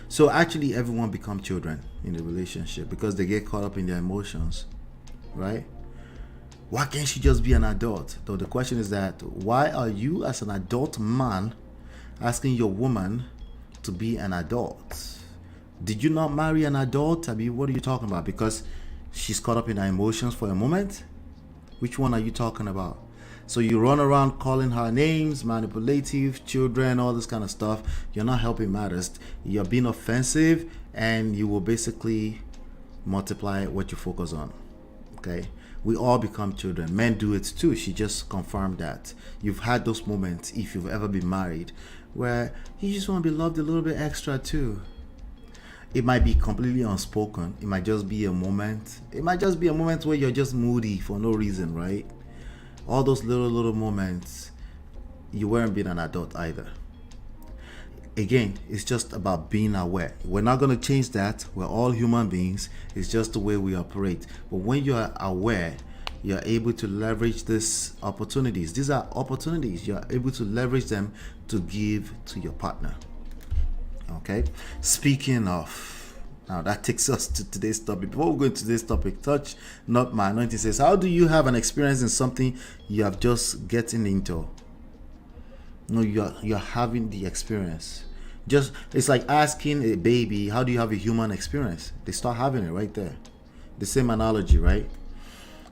So actually everyone becomes children in the relationship because they get caught up in their emotions, right? Why can't she just be an adult? So the question is that why are you as an adult man asking your woman to be an adult? Did you not marry an adult? I mean, what are you talking about? Because she's caught up in her emotions for a moment? Which one are you talking about? So you run around calling her names, manipulative, children, all this kind of stuff. You're not helping matters. You're being offensive and you will basically multiply what you focus on. Okay? We all become children. Men do it too. She just confirmed that. You've had those moments, if you've ever been married, where you just want to be loved a little bit extra too. It might be completely unspoken. It might just be a moment. It might just be a moment where you're just moody for no reason, right? All those little moments, you weren't being an adult either. Again, it's just about being aware. We're not going to change that. We're all human beings. It's just the way we operate. But when you are aware, you're able to leverage these opportunities. These are opportunities. You're able to leverage them to give to your partner. Okay? Speaking of, now that takes us to today's topic. Before we go into today's topic, Touch Not My Anointing says, how do you have an experience in something you have just getting into? No, you're having the experience. Just it's like asking a baby, how do you have a human experience? They start having it right there. The same analogy, right?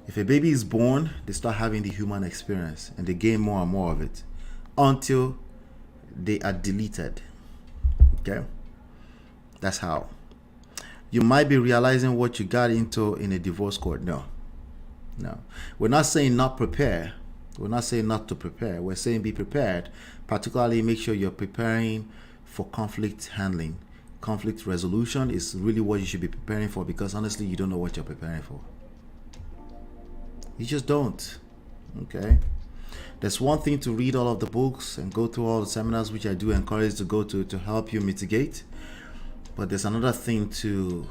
If a baby is born, they start having the human experience and they gain more and more of it until they are deleted. Okay? That's how. You might be realizing what you got into in a divorce court. No. We're not saying not prepare. We're not saying not to prepare. We're saying be prepared. Particularly make sure you're preparing for conflict handling. Conflict resolution is really what you should be preparing for because honestly, you don't know what you're preparing for. You just don't. Okay? There's one thing to read all of the books and go through all the seminars, which I do encourage to go to help you mitigate. But there's another thing to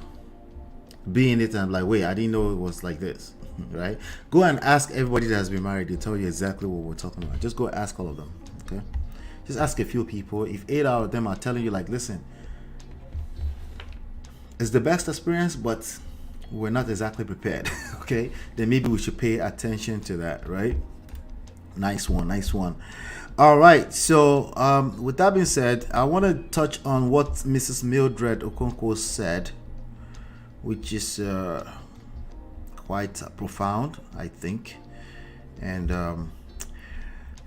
be in it and like, wait, I didn't know it was like this. Right? Go and ask everybody that has been married. They'll tell you exactly what we're talking about. Just go ask all of them. Okay? Just ask a few people. If 8 out of them are telling you like, listen, it's the best experience, but we're not exactly prepared. Okay? Then maybe we should pay attention to that, right? Nice one. All right. So with that being said, I want to touch on what Mrs. Mildred Okonkwo said, which is quite profound, I think. And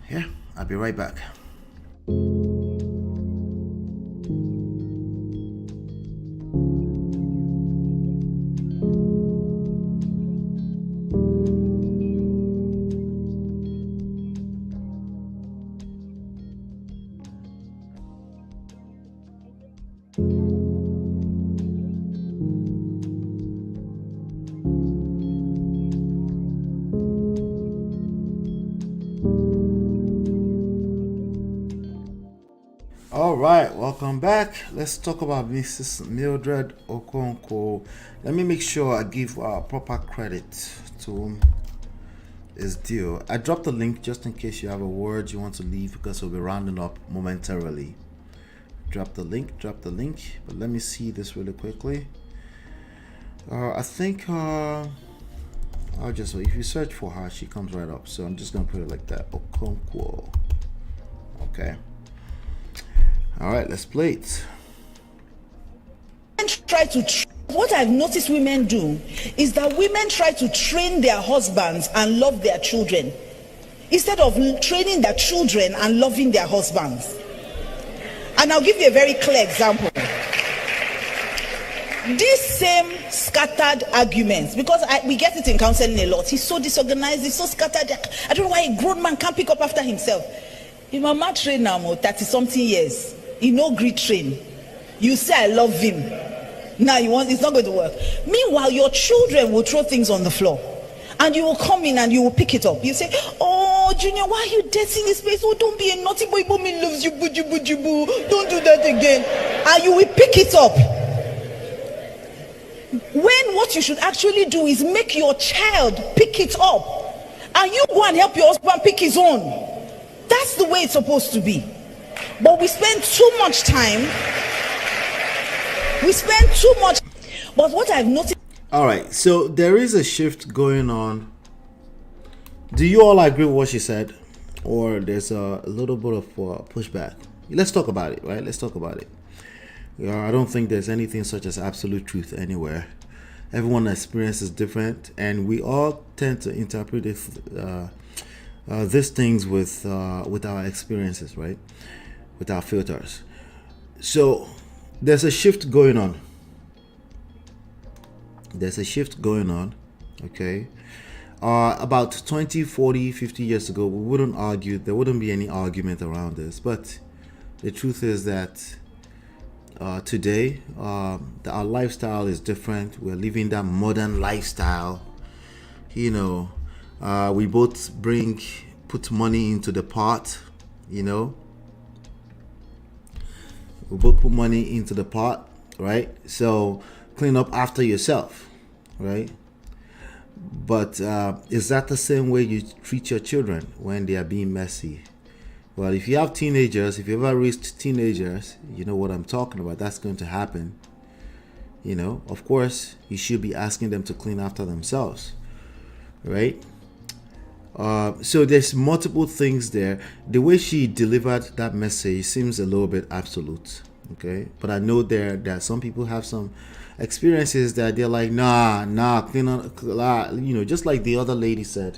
yeah, I'll be right back. All right, welcome back. Let's talk about Mrs. Mildred Okonkwo. Let me make sure I give proper credit to whom is due. I dropped the link just in case you have a word you want to leave, because we'll be rounding up momentarily. Drop the link. But let me see this really quickly. I think I'll just, if you search for her, she comes right up. So I'm just gonna put it like that. Okonkwo. Okay. All right, let's play it. What I've noticed women do is that women try to train their husbands and love their children instead of training their children and loving their husbands. And I'll give you a very clear example. These same scattered arguments, because we get it in counseling a lot. He's so disorganized, he's so scattered. I don't know why a grown man can't pick up after himself. If my man train now 30-something years, he no great train. You say I love him. Now it's not going to work. Meanwhile, your children will throw things on the floor, and you will come in and you will pick it up. You say, "Oh, Junior, why are you dirtying this place? Oh, don't be a naughty boy. Mommy loves you, boo, boo. Don't do that again." And you will pick it up. When what you should actually do is make your child pick it up, and you go and help your husband pick his own. That's the way it's supposed to be. But we spend too much time. But what I've noticed. All right, so there is a shift going on. Do you all agree with what she said, or there's a little bit of pushback? Let's talk about it, right? Let's talk about it. I don't think there's anything such as absolute truth anywhere. Everyone's experience is different, and we all tend to interpret these things with our experiences, right? With our filters. So there's a shift going on. Okay. About 20, 40, 50 years ago, we wouldn't argue. There wouldn't be any argument around this. But the truth is that today, our lifestyle is different. We're living that modern lifestyle. We both put money into the pot. We both put money into the pot, right? So clean up after yourself, right? But is that the same way you treat your children when they are being messy? Well, if you have teenagers, if you ever raised teenagers, you know what I'm talking about. That's going to happen. Of course, you should be asking them to clean after themselves, right? So there's multiple things there. The way she delivered that message seems a little bit absolute, okay? But I know there that some people have some experiences that they're like, nah, clean up, just like the other lady said.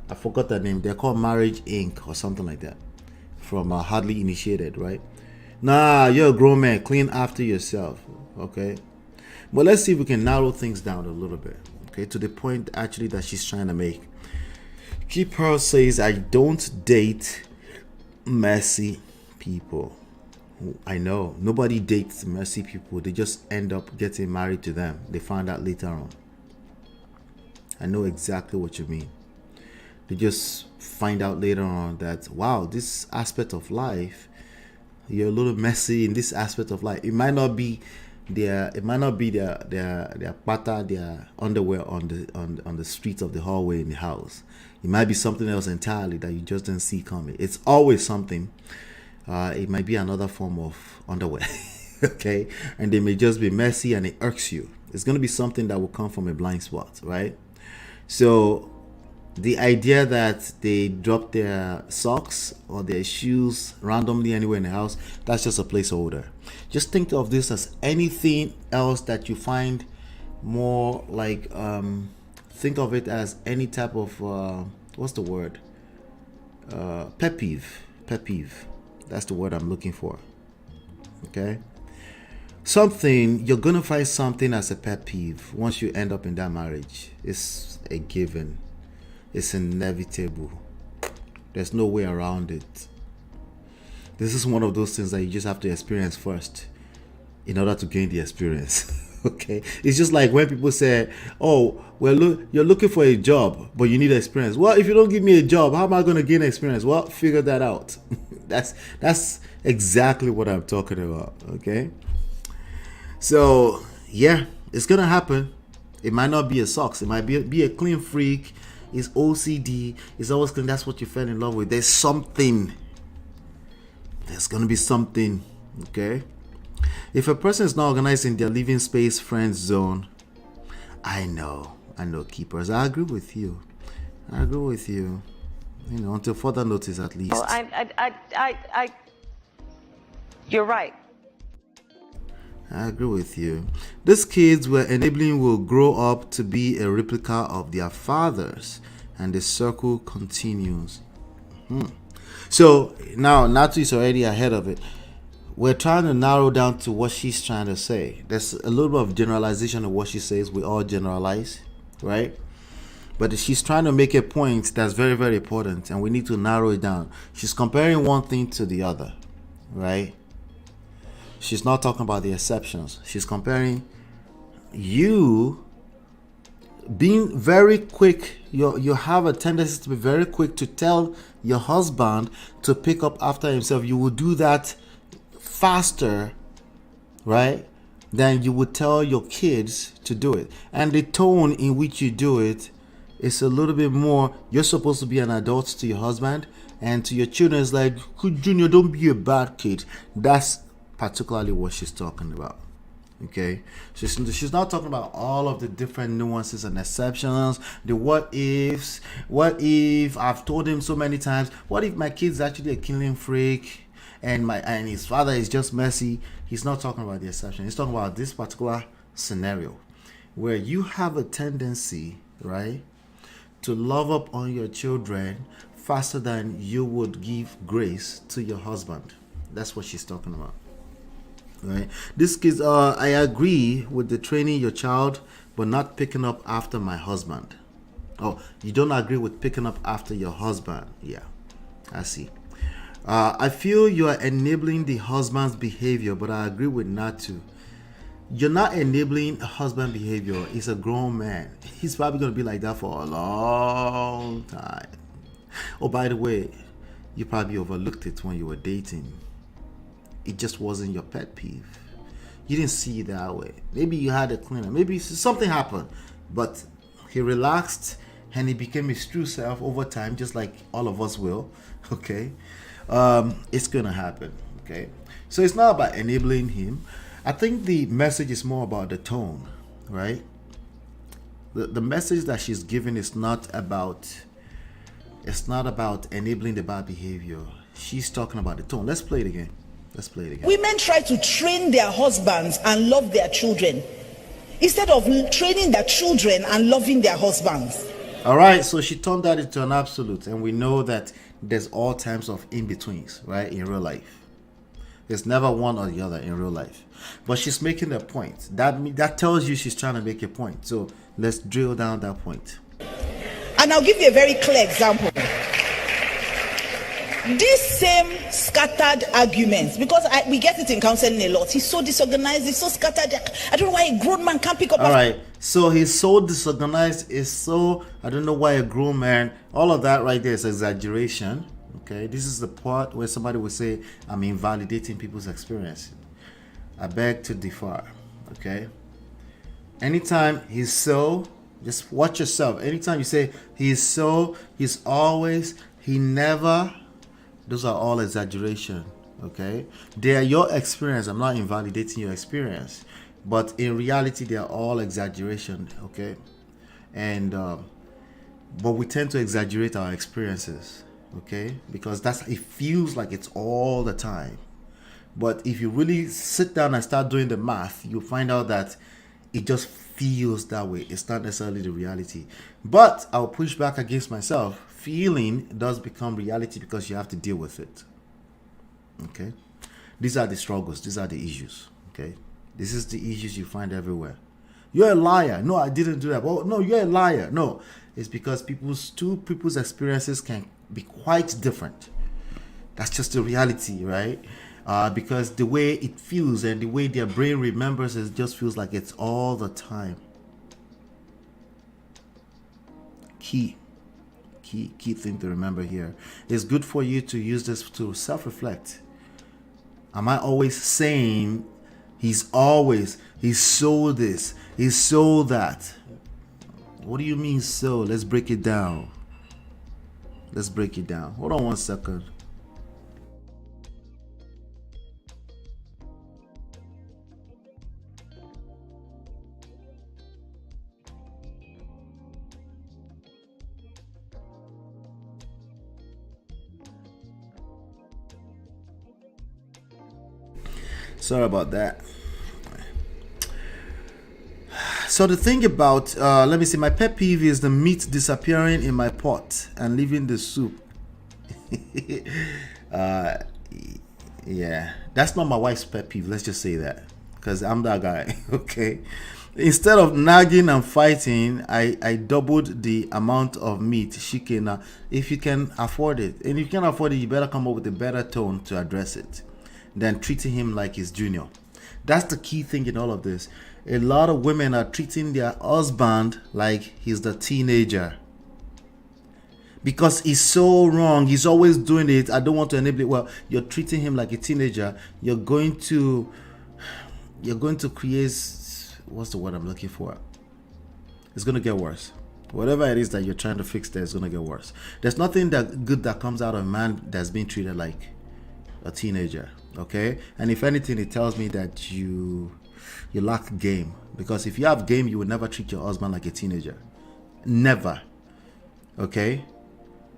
I forgot that name. They're called Marriage Inc. or something like that, from Hardly Initiated, right? Nah, you're a grown man. Clean after yourself, okay? But let's see if we can narrow things down a little bit, okay, to the point actually that she's trying to make. Key Pearl says, I don't date messy people. I know. Nobody dates messy people. They just end up getting married to them. They find out later on. I know exactly what you mean. They just find out later on that, wow, this aspect of life, you're a little messy in this aspect of life. It might not be their pata, their underwear on the streets of the hallway in the house. It might be something else entirely that you just didn't see coming. It's always something. It might be another form of underwear, okay? And they may just be messy and it irks you. It's going to be something that will come from a blind spot, right? So the idea that they drop their socks or their shoes randomly anywhere in the house, that's just a placeholder. Just think of this as anything else that you find more like think of it as any type of what's the word? Pet peeve. Pet peeve. That's the word I'm looking for. Okay. Something you're gonna find something as a pet peeve once you end up in that marriage. It's a given. It's inevitable. There's no way around it. This is one of those things that you just have to experience first in order to gain the experience. Okay, it's just like when people say, "Oh, well, look, you're looking for a job, but you need experience." Well, if you don't give me a job, how am I going to gain experience? Well, figure that out. That's exactly what I'm talking about. Okay, so yeah, it's gonna happen. It might not be a socks. It might be a clean freak. It's OCD. It's always clean. That's what you fell in love with. There's something. There's gonna be something. Okay. If a person is not organized in their living space, friend zone, I know, keepers. I agree with you. You know, until further notice, at least. Well, you're right. I agree with you. These kids we're enabling will grow up to be a replica of their fathers, and the circle continues. So now Natu is already ahead of it. We're trying to narrow down to what she's trying to say. There's a little bit of generalization of what she says. We all generalize, right? But she's trying to make a point that's very, very important, and we need to narrow it down. She's comparing one thing to the other, right? She's not talking about the exceptions. She's comparing you being very quick. You have a tendency to be very quick to tell your husband to pick up after himself. You will do that faster, right, than you would tell your kids to do it. And the tone in which you do it is a little bit more, you're supposed to be an adult to your husband, and to your children it's like, Junior, don't be a bad kid. That's particularly what she's talking about. Okay, she's not talking about all of the different nuances and exceptions, the what ifs. What if I've told him so many times, what if my kid's actually a killing freak and his father is just messy? He's not talking about the exception. He's talking about this particular scenario where you have a tendency, right, to love up on your children faster than you would give grace to your husband. That's what she's talking about, right? This kids, I agree with the training your child but not picking up after my husband. Oh, you don't agree with picking up after your husband? Yeah, I see. I feel you are enabling the husband's behavior, but I agree with not to. You're not enabling a husband behavior. He's a grown man. He's probably going to be like that for a long time. Oh, by the way, you probably overlooked it when you were dating. It just wasn't your pet peeve. You didn't see it that way. Maybe you had a cleaner. Maybe something happened. But he relaxed and he became his true self over time, just like all of us will. Okay? It's gonna happen. Okay, so it's not about enabling him. I think the message is more about the tone, right? The message that she's giving is not about enabling the bad behavior. She's talking about the tone. Let's play it again. Women try to train their husbands and love their children instead of training their children and loving their husbands. All right, so she turned that into an absolute, and we know that there's all types of in-betweens, right, in real life. There's never one or the other in real life. But she's making a point. That tells you she's trying to make a point. So let's drill down that point. And I'll give you a very clear example. These same scattered arguments, because we get it in counseling a lot. He's so disorganized, he's so scattered. I don't know why a grown man can't pick up. All right, so he's so disorganized, I don't know why a grown man, all of that right there is exaggeration. Okay, this is the part where somebody would say, I'm invalidating people's experience. I beg to differ. Okay, anytime he's so, just watch yourself. Anytime you say he's so, he's always, he never, those are all exaggeration. Okay, they are your experience. I'm not invalidating your experience, but in reality they are all exaggeration. Okay, and but we tend to exaggerate our experiences. Okay, because it feels like it's all the time. But if you really sit down and start doing the math, you'll find out that it just feels that way. It's not necessarily the reality. But I'll push back against myself. Feeling does become reality because you have to deal with it. Okay? These are the struggles. These are the issues. Okay? This is the issues you find everywhere. You're a liar. No, I didn't do that. Well, no, you're a liar. No, it's because two people's experiences can be quite different. That's just the reality, right? Because the way it feels and the way their brain remembers it just feels like it's all the time. Key thing to remember here. It's good for you to use this to self-reflect. Am I always saying he's so this, he's so that? What do you mean so? Let's break it down. Hold on one second. Sorry about that. So the thing about, let me see, my pet peeve is the meat disappearing in my pot and leaving the soup. Yeah, that's not my wife's pet peeve. Let's just say that, because I'm that guy. Okay. Instead of nagging and fighting, I doubled the amount of meat she can, if you can afford it. And if you can't afford it, you better come up with a better tone to address it than treating him like his junior. That's the key thing in all of this. A lot of women are treating their husband like he's the teenager. Because he's so wrong. He's always doing it. I don't want to enable it. Well, you're treating him like a teenager. You're going to create, what's the word I'm looking for? It's going to get worse. Whatever it is that you're trying to fix there is going to get worse. There's nothing that good that comes out of a man that's being treated like a teenager. Okay? And if anything, it tells me that you lack game. Because if you have game, you would never treat your husband like a teenager. Never. Okay?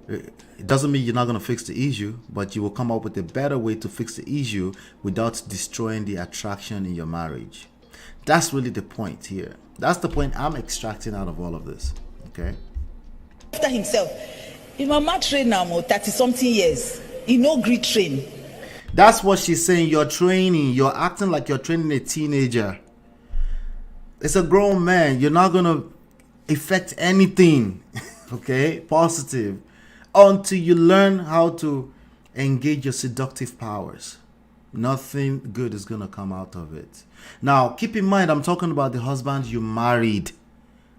It doesn't mean you're not going to fix the issue, but you will come up with a better way to fix the issue without destroying the attraction in your marriage. That's really the point here. That's the point I'm extracting out of all of this. Okay? After himself, if my man train now 30-something years, he no great train. That's what she's saying. You're training. You're acting like you're training a teenager. It's a grown man. You're not going to affect anything, okay, positive, until you learn how to engage your seductive powers. Nothing good is going to come out of it. Now, keep in mind, I'm talking about the husband you married.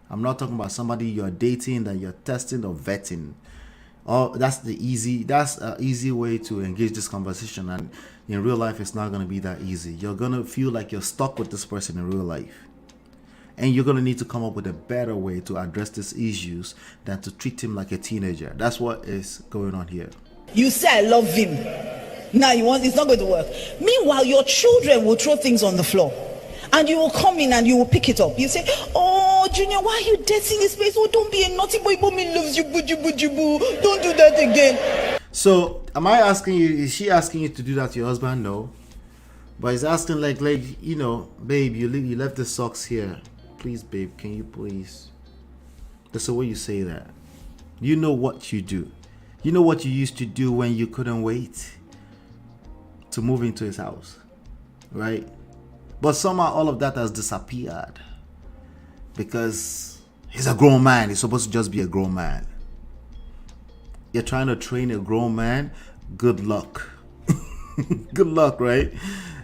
I'm not talking about somebody you're dating that you're testing or vetting. Oh, that's an easy way to engage this conversation, and in real life it's not going to be that easy. You're going to feel like you're stuck with this person in real life, and you're going to need to come up with a better way to address these issues than to treat him like a teenager. That's what is going on here. You say I love him, now it's not going to work. Meanwhile, your children will throw things on the floor, and you will come in and you will pick it up. You say, oh, Junior, why are you dirtying this place? Oh, don't be a naughty boy. Mommy loves you, boo. Don't do that again. So, is she asking you to do that to your husband? No. But he's asking like, you know, babe, you left the socks here. Please, babe, can you please? That's the way you say that. You know what you do. You know what you used to do when you couldn't wait to move into his house, right? But somehow all of that has disappeared because he's a grown man. He's supposed to just be a grown man. You're trying to train a grown man. Good luck. Good luck, right?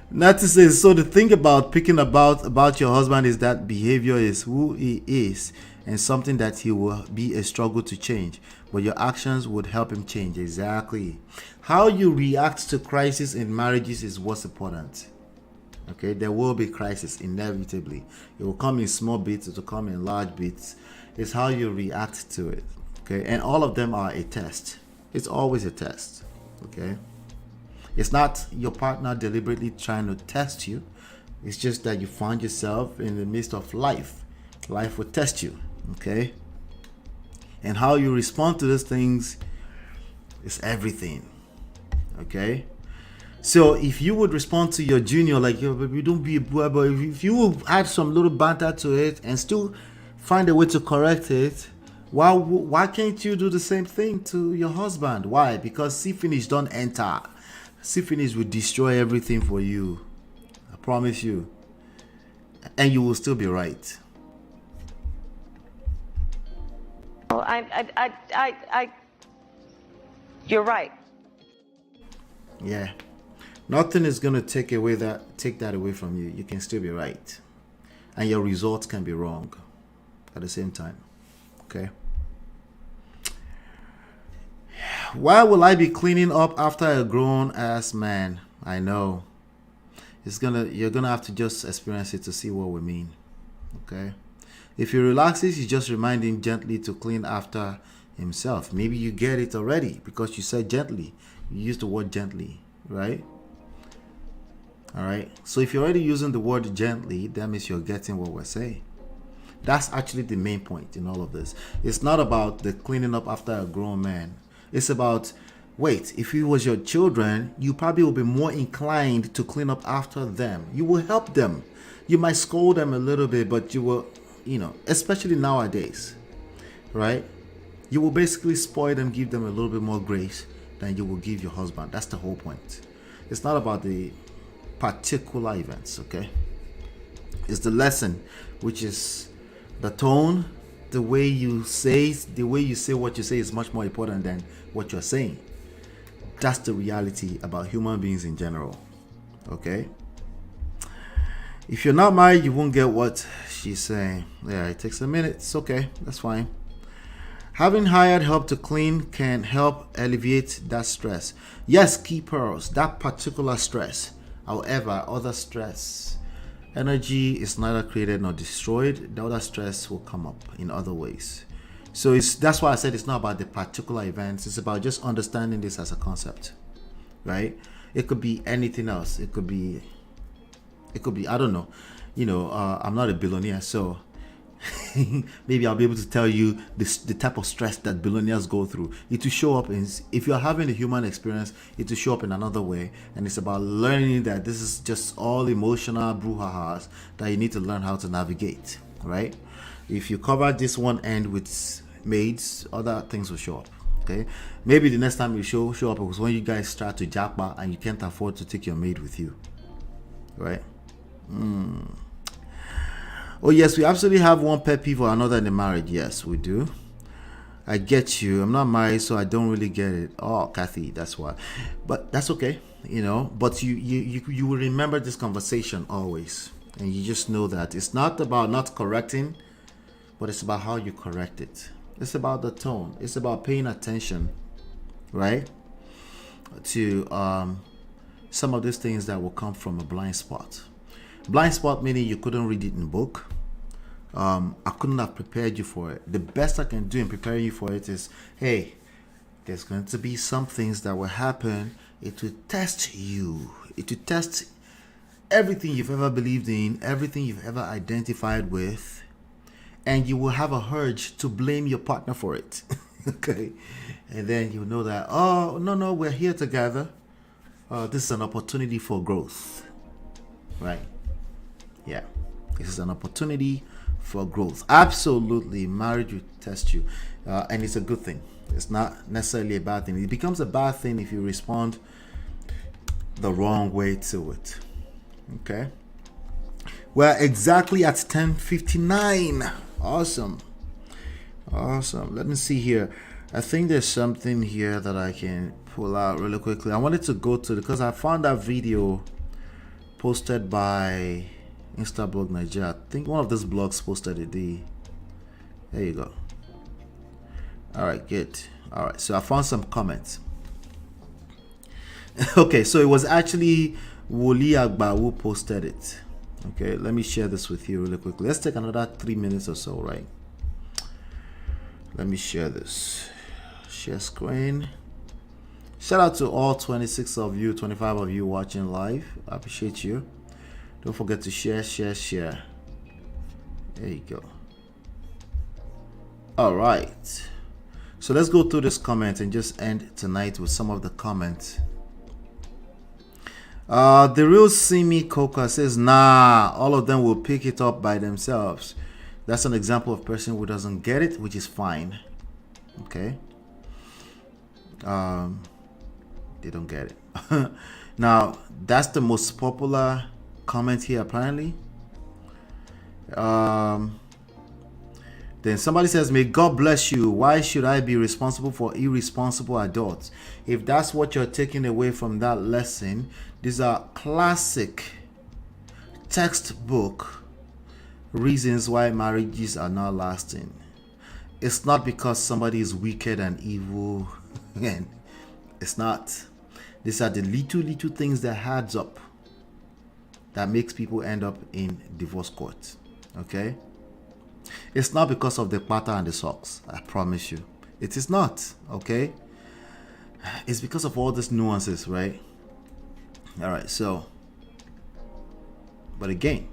Not to say, so the thing about picking about your husband is that behavior is who he is and something that he will be a struggle to change. But your actions would help him change. Exactly. How you react to crisis in marriages is what's important. Okay, there will be crisis inevitably. It will come in small bits, it will come in large bits. It's how you react to it. Okay, and all of them are a test. It's always a test. Okay, it's not your partner deliberately trying to test you. It's just that you find yourself in the midst of life. Life will test you. Okay, and how you respond to those things is everything. Okay. So if you would respond to your junior like, yo, baby, don't be a boy, but if you would add some little banter to it and still find a way to correct it, why can't you do the same thing to your husband? Why? Because see finish don't enter. See finish will destroy everything for you. I promise you. And you will still be right. Oh, you're right. Yeah. Nothing is gonna take that away from you. You can still be right. And your results can be wrong at the same time. Okay. Why will I be cleaning up after a grown ass man? I know. You're gonna have to just experience it to see what we mean. Okay. If he relaxes, you just remind him gently to clean after himself. Maybe you get it already because you said gently. You used the word gently, right? All right. So if you're already using the word gently, that means you're getting what we're saying. That's actually the main point in all of this. It's not about the cleaning up after a grown man. It's about, wait, if it was your children, you probably will be more inclined to clean up after them. You will help them. You might scold them a little bit, but you will, especially nowadays, right? You will basically spoil them, give them a little bit more grace than you will give your husband. That's the whole point. It's not about the particular events, okay? It's the lesson, which is the tone, the way you say what you say is much more important than what you're saying. That's the reality about human beings in general, okay? If you're not married, you won't get what she's saying. Yeah, it takes a minute. It's okay. That's fine. Having hired help to clean can help alleviate that stress. Yes, key pearls, that particular stress. However, other stress, energy is neither created nor destroyed. The other stress will come up in other ways. So that's why I said it's not about the particular events. It's about just understanding this as a concept, right? It could be anything else. It could be, I don't know. I'm not a billionaire, so maybe I'll be able to tell you the type of stress that billionaires go through. It will show up if you're having a human experience, it will show up in another way. And it's about learning that this is just all emotional brouhahas that you need to learn how to navigate, right? If you cover this one end with maids, other things will show up. Okay, maybe the next time you show up is when you guys start to jackpot and you can't afford to take your maid with you, right? Oh yes, we absolutely have one pet peeve or another in the marriage. Yes, we do. I get you. I'm not married, so I don't really get it. Oh, Kathy, that's why. But that's okay, But you will remember this conversation always, and you just know that it's not about not correcting, but it's about how you correct it. It's about the tone. It's about paying attention, right, to some of these things that will come from a blind spot. Blind spot meaning you couldn't read it in the book. I couldn't have prepared you for it. The best I can do in preparing you for it is, hey, there's going to be some things that will happen. It will test you. It will test everything you've ever believed in, everything you've ever identified with, and you will have a urge to blame your partner for it. Okay? And then you know that, oh, no, we're here together. This is an opportunity for growth. Right? Yeah, this is an opportunity for growth. Absolutely, marriage will test you, and it's a good thing. It's not necessarily a bad thing. It becomes a bad thing if you respond the wrong way to it. Okay, we're exactly at 10:59. Awesome. Let me see here. I think there's something here that I can pull out really quickly. I wanted to go to because I found that video posted by Instablog Nigeria. I think one of those blogs posted it. There you go. All right, good. All right, so I found some comments. Okay, so it was actually Woli Agba who posted it. Okay, let me share this with you really quickly. Let's take another 3 minutes or so, right? Let me share this. Share screen. Shout out to all 26 of you, 25 of you watching live. I appreciate you. Don't forget to share. There you go. All right. So let's go through this comment and just end tonight with some of the comments The real Simi Coca says, nah, all of them will pick it up by themselves. That's an example of person who doesn't get it, which is fine. Okay. They don't get it. Now, that's the most popular comment here, apparently. Then somebody says, may God bless you. Why should I be responsible for irresponsible adults? If that's what you're taking away from that lesson, these are classic textbook reasons why marriages are not lasting. It's not because somebody is wicked and evil. Again, it's not. These are the little things that adds up that makes people end up in divorce court. Okay? It's not because of the patter and the socks. I promise you. It is not. Okay? It's because of all these nuances, right? Alright, so. But again,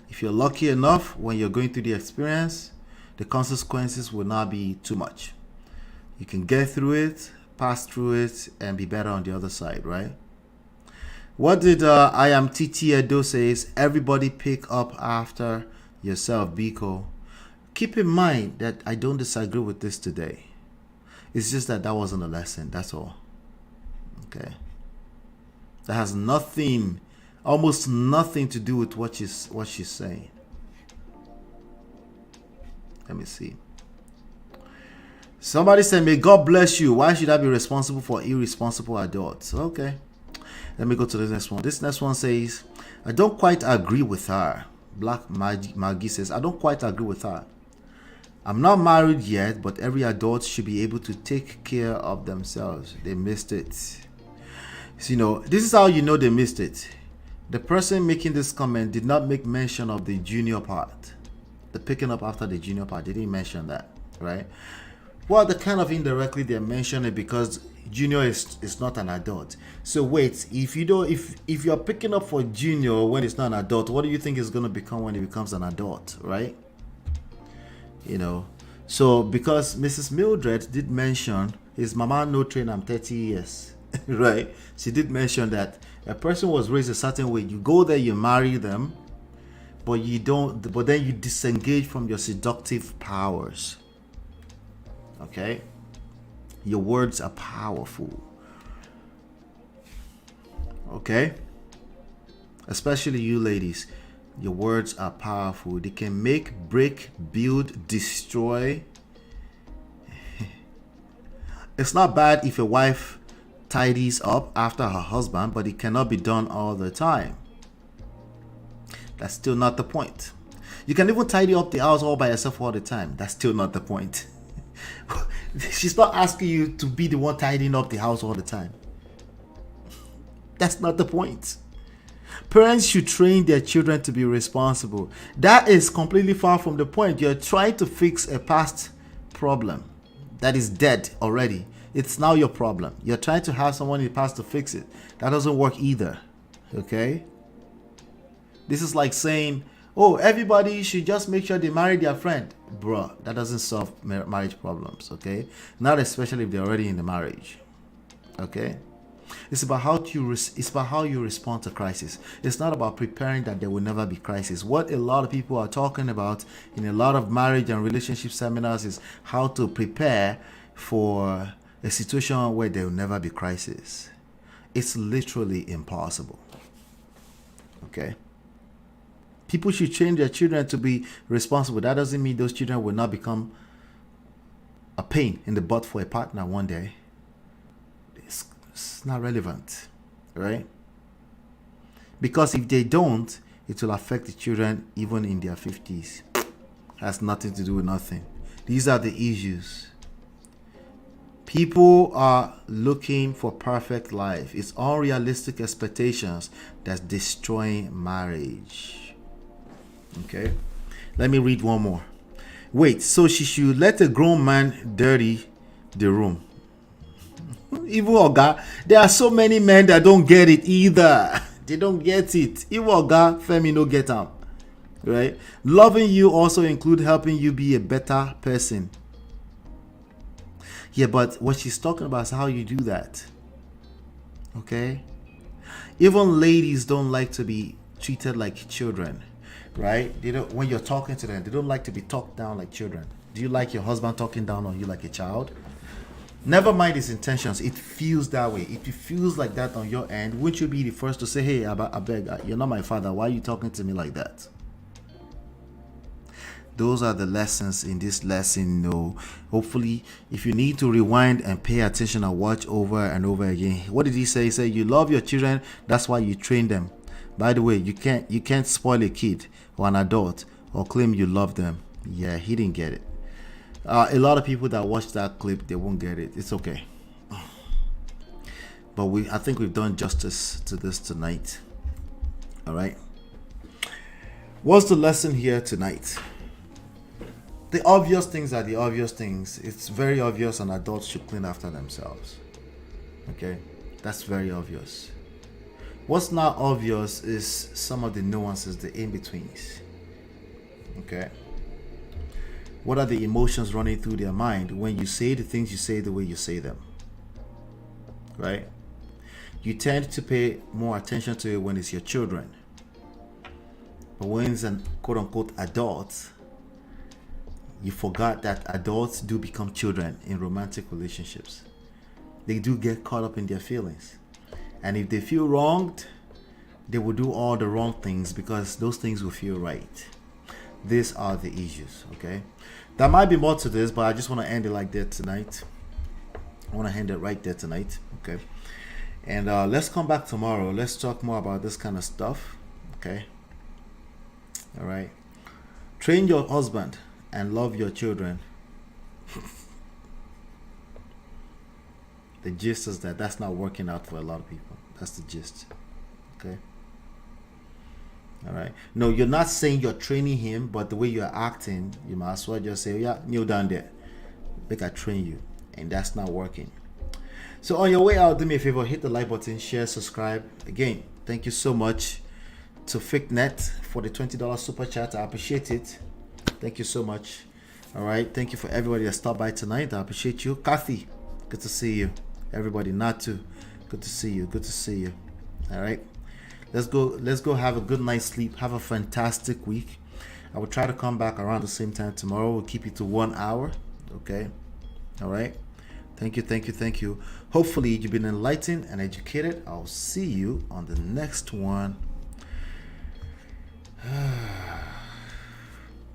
if you're lucky enough when you're going through the experience, the consequences will not be too much. You can get through it, pass through it, and be better on the other side, right? What did I am TT Edo says? Everybody pick up after yourself, Biko. Keep in mind that I don't disagree with this today. It's just that wasn't a lesson, that's all. Okay. That has nothing, almost nothing to do with what she's saying. Let me see. Somebody said, may God bless you. Why should I be responsible for irresponsible adults? Okay. Let me go to the next one. This next one says, I don't quite agree with her. Black Maggie says, I don't quite agree with her. I'm not married yet, but every adult should be able to take care of themselves. They missed it. So, this is how you know they missed it. The person making this comment did not make mention of the junior part. The picking up after the junior part. They didn't mention that, right? Well, the kind of indirectly they mention it because junior is not an adult. So wait, if you're picking up for junior when it's not an adult, what do you think is going to become when it becomes an adult, right? So because Mrs. Mildred did mention his mama no train, I'm 30 years, right? She did mention that a person was raised a certain way. You go there, you marry them, but then you disengage from your seductive powers. Okay? Your words are powerful. Okay? Especially you ladies. Your words are powerful. They can make, break, build, destroy. It's not bad if a wife tidies up after her husband, but it cannot be done all the time. That's still not the point. You can even tidy up the house all by yourself all the time. That's still not the point. She's not asking you to be the one tidying up the house all the time. That's not the point. Parents should train their children to be responsible. That is completely far from the point. You're trying to fix a past problem that is dead already. It's now your problem. You're trying to have someone in the past to fix it. That doesn't work either. Okay? This is like saying, oh, everybody should just make sure they marry their friend. Bruh, that doesn't solve marriage problems, okay? Not especially if they're already in the marriage, okay? It's about how you respond to crisis. It's not about preparing that there will never be crisis. What a lot of people are talking about in a lot of marriage and relationship seminars is how to prepare for a situation where there will never be crisis. It's literally impossible, okay? People should train their children to be responsible. That doesn't mean those children will not become a pain in the butt for a partner one day. It's not relevant, right? Because if they don't, it will affect the children even in their 50s. Has nothing to do with nothing. These are the issues. People are looking for perfect life. It's unrealistic expectations that's destroying marriage. Okay, let me read one more. Wait, so she should let a grown man dirty the room? Even Oga, there are so many men that don't get it either. They don't get it. Even Oga, Femi no get them. Right? Loving you also include helping you be a better person. Yeah, but what she's talking about is how you do that. Okay? Even ladies don't like to be treated like children, right? They don't, when you're talking to them, they don't like to be talked down like children. Do you like your husband talking down on you like a child? Never mind his intentions. It feels that way. If it feels like that on your end, wouldn't you be the first to say, hey, I beg, you're not my father. Why are you talking to me like that? Those are the lessons in this lesson. No, hopefully, if you need to rewind and pay attention and watch over and over again. What did he say? He said, you love your children. That's why you train them. By the way, you can't spoil a kid or an adult or claim you love them. Yeah, he didn't get it. A lot of people that watch that clip, they won't get it. It's okay. But I think we've done justice to this tonight. All right. What's the lesson here tonight? The obvious things are the obvious things. It's very obvious and adults should clean after themselves. Okay? That's very obvious. What's not obvious is some of the nuances, the in-betweens. Okay? What are the emotions running through their mind when you say the things you say the way you say them? Right? You tend to pay more attention to it when it's your children. But when it's an quote-unquote adult, you forgot that adults do become children in romantic relationships. They do get caught up in their feelings. And if they feel wronged, they will do all the wrong things because those things will feel right. These are the issues, okay? There might be more to this, but I just want to end it like that tonight. I want to end it right there tonight, okay? And let's come back tomorrow. Let's talk more about this kind of stuff, okay? All right. Train your husband and love your children. The gist is that that's not working out for a lot of people. That's the gist, okay? All right. No, you're not saying you're training him, but the way you're acting, you might as well just say, yeah, kneel down there. Make I train you. And that's not working. So on your way out, do me a favor, hit the like button, share, subscribe. Again, thank you so much to FakeNet for the $20 super chat. I appreciate it. Thank you so much. All right. Thank you for everybody that stopped by tonight. I appreciate you. Kathy, good to see you. Everybody, Natu, good to see you. Good to see you. All right. Let's go have a good night's sleep. Have a fantastic week. I will try to come back around the same time tomorrow. We'll keep it to 1 hour. Okay. All right. Thank you. Hopefully you've been enlightened and educated. I'll see you on the next one.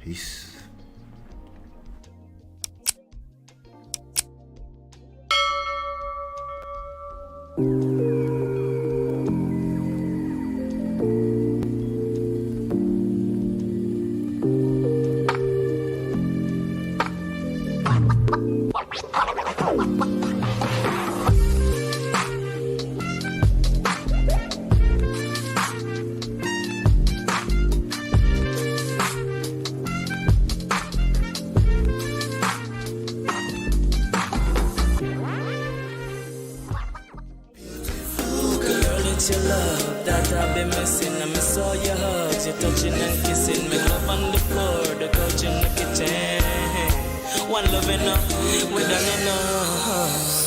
Peace. Your love that I've been missing. I miss all your hugs, your touching and kissing. Make love on the floor, the couch in the kitchen. One love enough, we done enough.